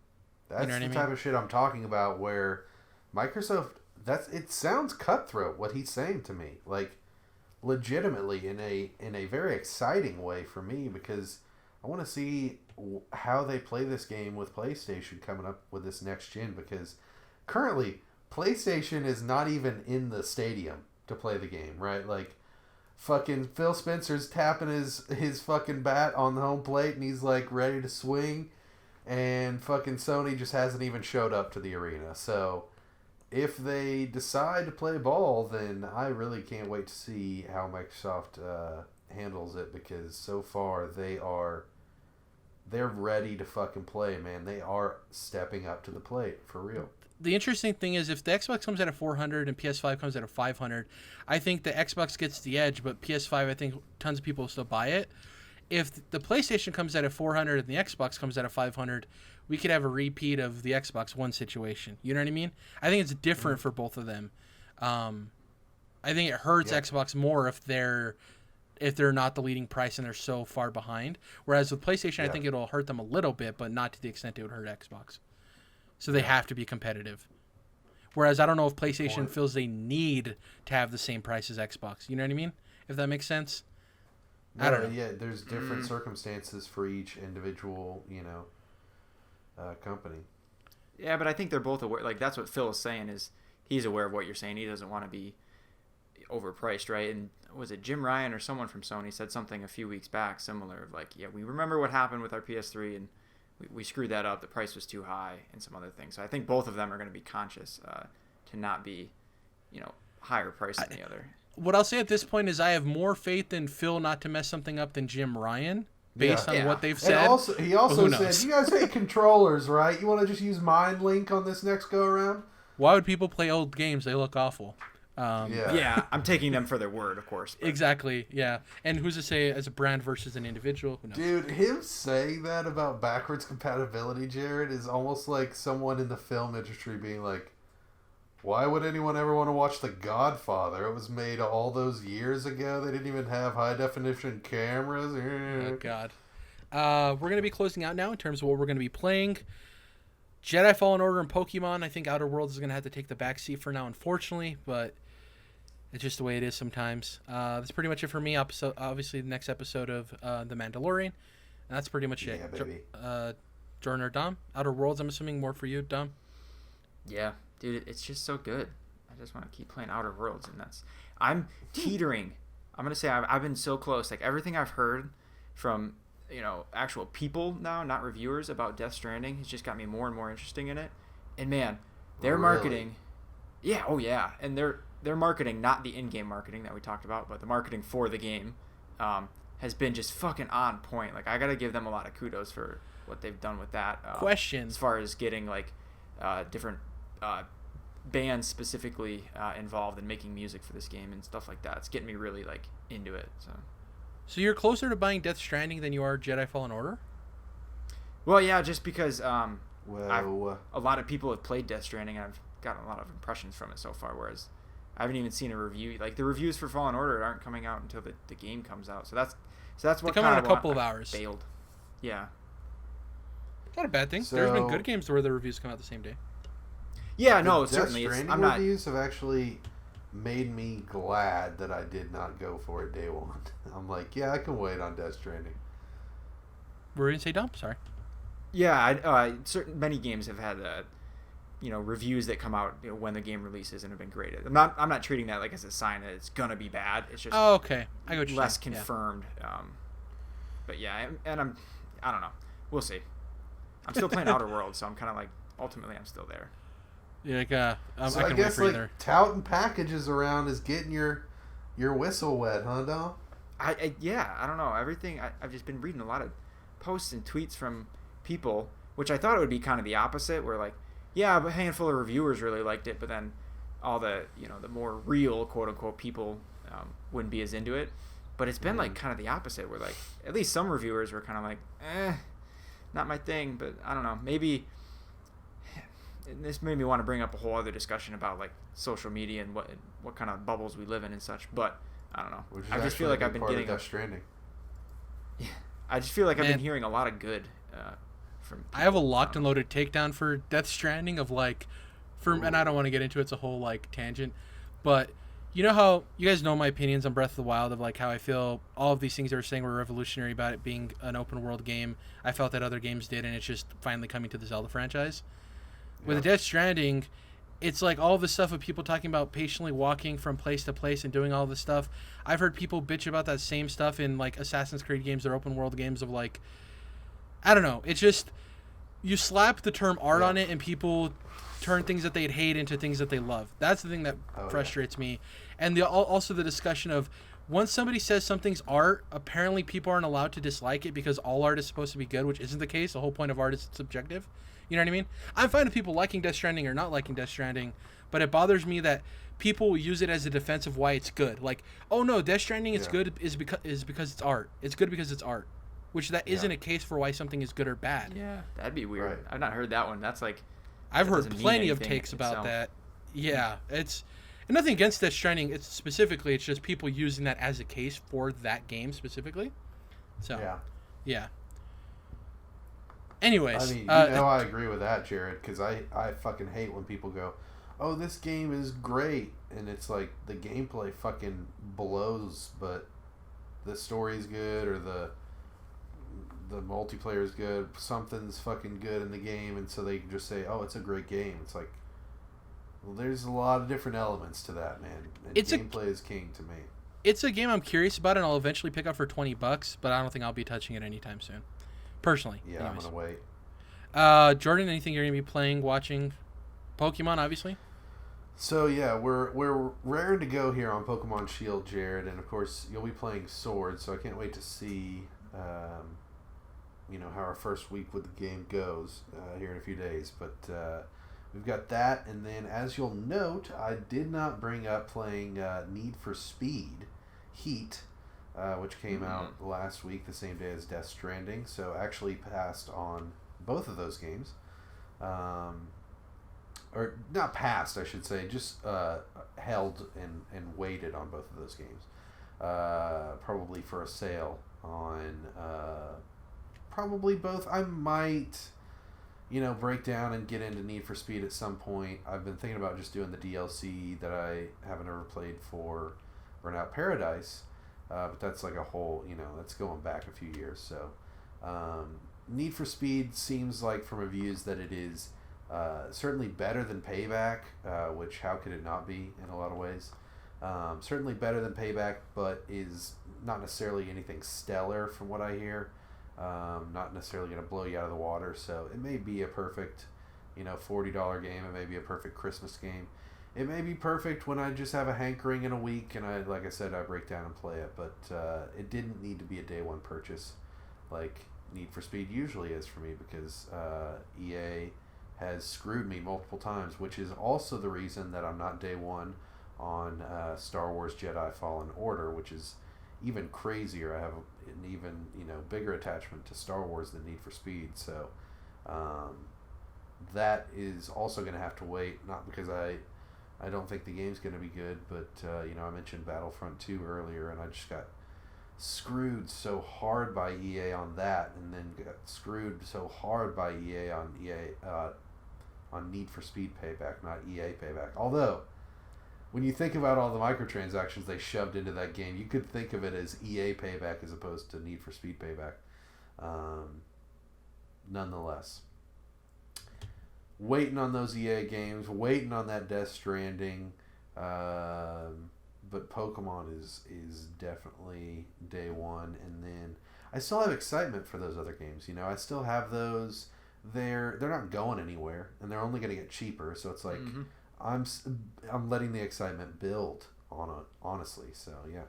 That's the type of shit I'm talking about, where Microsoft, it sounds cutthroat what he's saying to me, like legitimately in a very exciting way for me, because I want to see how they play this game with PlayStation coming up with this next gen, because currently PlayStation is not even in the stadium to play the game, right? Like fucking Phil Spencer's tapping his fucking bat on the home plate and he's like ready to swing, and fucking Sony just hasn't even showed up to the arena. So if they decide to play ball, then I really can't wait to see how Microsoft handles it, because so far they're ready to fucking play, man. They are stepping up to the plate for real.
The interesting thing is, if the Xbox comes out at 400 and PS5 comes out at 500, I think the Xbox gets the edge, but PS5, I think tons of people will still buy it. If the PlayStation comes out at 400 and the Xbox comes out at 500, we could have a repeat of the Xbox One situation. You know what I mean? I think it's different for both of them. I think it hurts Xbox more if they're not the leading price and they're so far behind. Whereas with PlayStation, I think it'll hurt them a little bit, but not to the extent it would hurt Xbox. So they have to be competitive. Whereas I don't know if PlayStation feels they need to have the same price as Xbox. You know what I mean? If that makes sense.
No, I don't know. Yeah, there's different circumstances for each individual, company.
Yeah, but I think they're both aware. Like, that's what Phil is saying, is he's aware of what you're saying. He doesn't want to be overpriced, right? And was it Jim Ryan or someone from Sony said something a few weeks back similar, like, yeah, we remember what happened with our PS3 and we screwed that up. The price was too high and some other things. So I think both of them are going to be conscious to not be, higher price than the other.
What I'll say at this point is I have more faith in Phil not to mess something up than Jim Ryan, based on what they've said.
And he also said, you guys hate controllers, right? You want to just use Mind Link on this next go-around?
Why would people play old games? They look awful.
Yeah, I'm taking them for their word, of course. But.
Exactly, yeah. And who's to say as a brand versus an individual? Who knows?
Dude, him saying that about backwards compatibility, Jerrad, is almost like someone in the film industry being like, why would anyone ever want to watch The Godfather? It was made all those years ago. They didn't even have high-definition cameras.
Oh, God. We're going to be closing out now in terms of what we're going to be playing. Jedi Fallen Order and Pokemon. I think Outer Worlds is going to have to take the backseat for now, unfortunately. But It's just the way it is sometimes. That's pretty much it for me. Obviously, the next episode of The Mandalorian. And that's pretty much it.
Yeah, baby.
Jordan or Dom? Outer Worlds, I'm assuming more for you, Dom?
Yeah, dude, it's just so good. I just want to keep playing Outer Worlds, and I'm teetering. I'm gonna say I've been so close. Like everything I've heard from actual people now, not reviewers, about Death Stranding has just got me more and more interested in it. And man, their marketing, yeah, oh yeah, and their marketing, not the in-game marketing that we talked about, but the marketing for the game, has been just fucking on point. Like I gotta give them a lot of kudos for what they've done with that.
Question:
as far as getting like different bands specifically involved in making music for this game and stuff like that. It's getting me really like into it.
So you're closer to buying Death Stranding than you are Jedi Fallen Order?
Well, yeah, just because a
Whoa.
lot of people have played Death Stranding and I've gotten a lot of impressions from it so far, whereas I haven't even seen a review. Like the reviews for Fallen Order aren't coming out until the game comes out. So that's what
they come out in a couple of hours.
Bailed. Yeah.
Not a bad thing. There's been good games where the reviews come out the same day.
Yeah, no,
Death
certainly.
Stranding reviews have actually made me glad that I did not go for it day one. I'm like, yeah, I can wait on Death Stranding.
Were you going to say, Dom? Sorry.
Yeah, many games have had reviews that come out when the game releases and have been graded. I'm not treating that like as a sign that it's gonna be bad. It's just
okay. I got you.
Less confirmed. Yeah. But yeah, and I don't know. We'll see. I'm still playing Outer Worlds, so I'm kind of like ultimately I'm still there.
Yeah, like
so
I
I
can
guess
wait for
like
either.
touting packages around is getting your whistle wet, huh, Dom?
I don't know. Everything I've just been reading a lot of posts and tweets from people, which I thought it would be kind of the opposite, where like, yeah, a handful of reviewers really liked it, but then all the the more real quote unquote people wouldn't be as into it. But it's been like kind of the opposite, where like at least some reviewers were kind of like, not my thing. But I don't know, maybe this made me want to bring up a whole other discussion about like social media and what kind of bubbles we live in and such. But I don't know. I just feel like I've been getting
Death Stranding.
Yeah, I just feel like I've been hearing a lot of good from people.
I have a locked and loaded takedown for Death Stranding of like, and I don't want to get into it. It's a whole like tangent, but you know how you guys know my opinions on Breath of the Wild of like how I feel all of these things they were saying were revolutionary about it being an open world game. I felt that other games did, and it's just finally coming to the Zelda franchise. With Death Stranding, it's like all the stuff of people talking about patiently walking from place to place and doing all this stuff. I've heard people bitch about that same stuff in like Assassin's Creed games or open world games of like, I don't know. It's just, you slap the term art on it and people turn things that they'd hate into things that they love. That's the thing that frustrates me. And also the discussion of once somebody says something's art, apparently people aren't allowed to dislike it because all art is supposed to be good, which isn't the case. The whole point of art is subjective. You know what I mean? I'm fine with people liking Death Stranding or not liking Death Stranding, but it bothers me that people use it as a defense of why it's good. Like, oh no, Death Stranding is good is because it's art. It's good because it's art, which that isn't a case for why something is good or bad.
Yeah, that'd be weird. Right. I've not heard that one. That's like,
I've heard plenty of takes about that. Yeah, it's and nothing against Death Stranding. It's specifically, it's just people using that as a case for that game specifically. So yeah. Anyways,
I mean, I agree with that, Jerrad, because I fucking hate when people go, oh, this game is great, and it's like the gameplay fucking blows, but the story's good or the multiplayer is good, something's fucking good in the game, and so they just say, oh, it's a great game. It's like, well, there's a lot of different elements to that, man. And gameplay is king to me.
It's a game I'm curious about, and I'll eventually pick up for $20, but I don't think I'll be touching it anytime soon. Personally.
Yeah, anyways. I'm going to wait.
Jordan, anything you're going to be playing, watching? Pokemon, obviously?
So, yeah, we're raring to go here on Pokemon Shield, Jerrad, and of course, you'll be playing Sword, so I can't wait to see, how our first week with the game goes here in a few days. But we've got that, and then, as you'll note, I did not bring up playing Need for Speed Heat, which came out last week, the same day as Death Stranding. So actually passed on both of those games. Or not passed, I should say, just held and waited on both of those games. Probably for a sale on probably both. I might, break down and get into Need for Speed at some point. I've been thinking about just doing the DLC that I haven't ever played for Burnout Paradise, but that's like a whole, that's going back a few years. So Need for Speed seems like from reviews that it is certainly better than Payback, which how could it not be in a lot of ways? Certainly better than Payback, but is not necessarily anything stellar from what I hear. Not necessarily going to blow you out of the water. So it may be a perfect, $40 game. It may be a perfect Christmas game. It may be perfect when I just have a hankering in a week and like I said, I break down and play it. But it didn't need to be a day one purchase like Need for Speed usually is for me, because EA has screwed me multiple times, which is also the reason that I'm not day one on Star Wars Jedi Fallen Order, which is even crazier. I have an even bigger attachment to Star Wars than Need for Speed, so that is also going to have to wait. Not because I don't think the game's going to be good, but I mentioned Battlefront 2 earlier, and I just got screwed so hard by EA on that, and then got screwed so hard by EA on Need for Speed Payback, not EA Payback. Although, when you think about all the microtransactions they shoved into that game, you could think of it as EA Payback as opposed to Need for Speed Payback. Nonetheless, waiting on those EA games, waiting on that Death Stranding, but Pokemon is definitely day one. And then I still have excitement for those other games. I still have those. They're not going anywhere, and they're only going to get cheaper. So it's like I'm letting the excitement build on it, honestly. So yeah.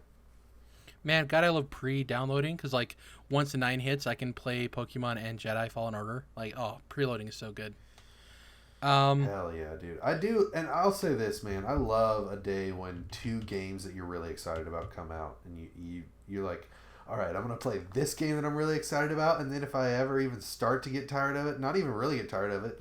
Man, God, I love pre-downloading, because like once the 9 hits, I can play Pokemon and Jedi Fallen Order. Like, preloading is so good.
Hell yeah, dude. I do, and I'll say this, man. I love a day when 2 games that you're really excited about come out, and you're like, all right, I'm gonna play this game that I'm really excited about, and then if I ever even start to get tired of it, not even really get tired of it,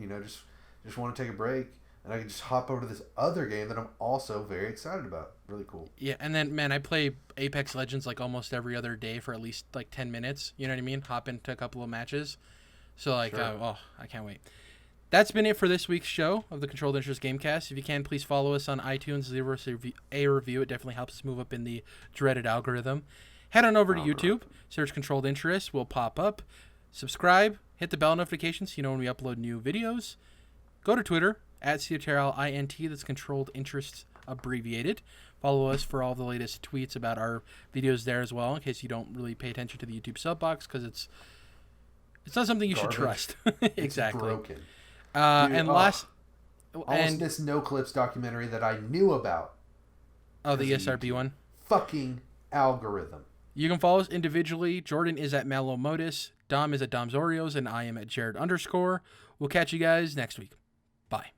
just want to take a break, and I can just hop over to this other game that I'm also very excited about. Really cool.
Yeah, and then, man, I play Apex Legends like almost every other day for at least like 10 minutes. You know what I mean? Hop into a couple of matches. So like,
Sure.
I can't wait. That's been it for this week's show of the Controlled Interest Gamecast. If you can, please follow us on iTunes, leave us a review. It definitely helps us move up in the dreaded algorithm. Head on over to YouTube, search Controlled Interest, we'll pop up. Subscribe, hit the bell notifications so you know when we upload new videos. Go to Twitter, @CTRLINT, that's Controlled Interest abbreviated. Follow us for all the latest tweets about our videos there as well, in case you don't really pay attention to the YouTube sub box, because it's not something you should trust. Exactly.
It's broken.
And
this No Clips documentary that I knew about.
Oh, the ESRB one.
Fucking algorithm.
You can follow us individually. Jordan is at Mallow Modus, Dom is at Dom's Oreos, and I am at Jerrad_. We'll catch you guys next week. Bye.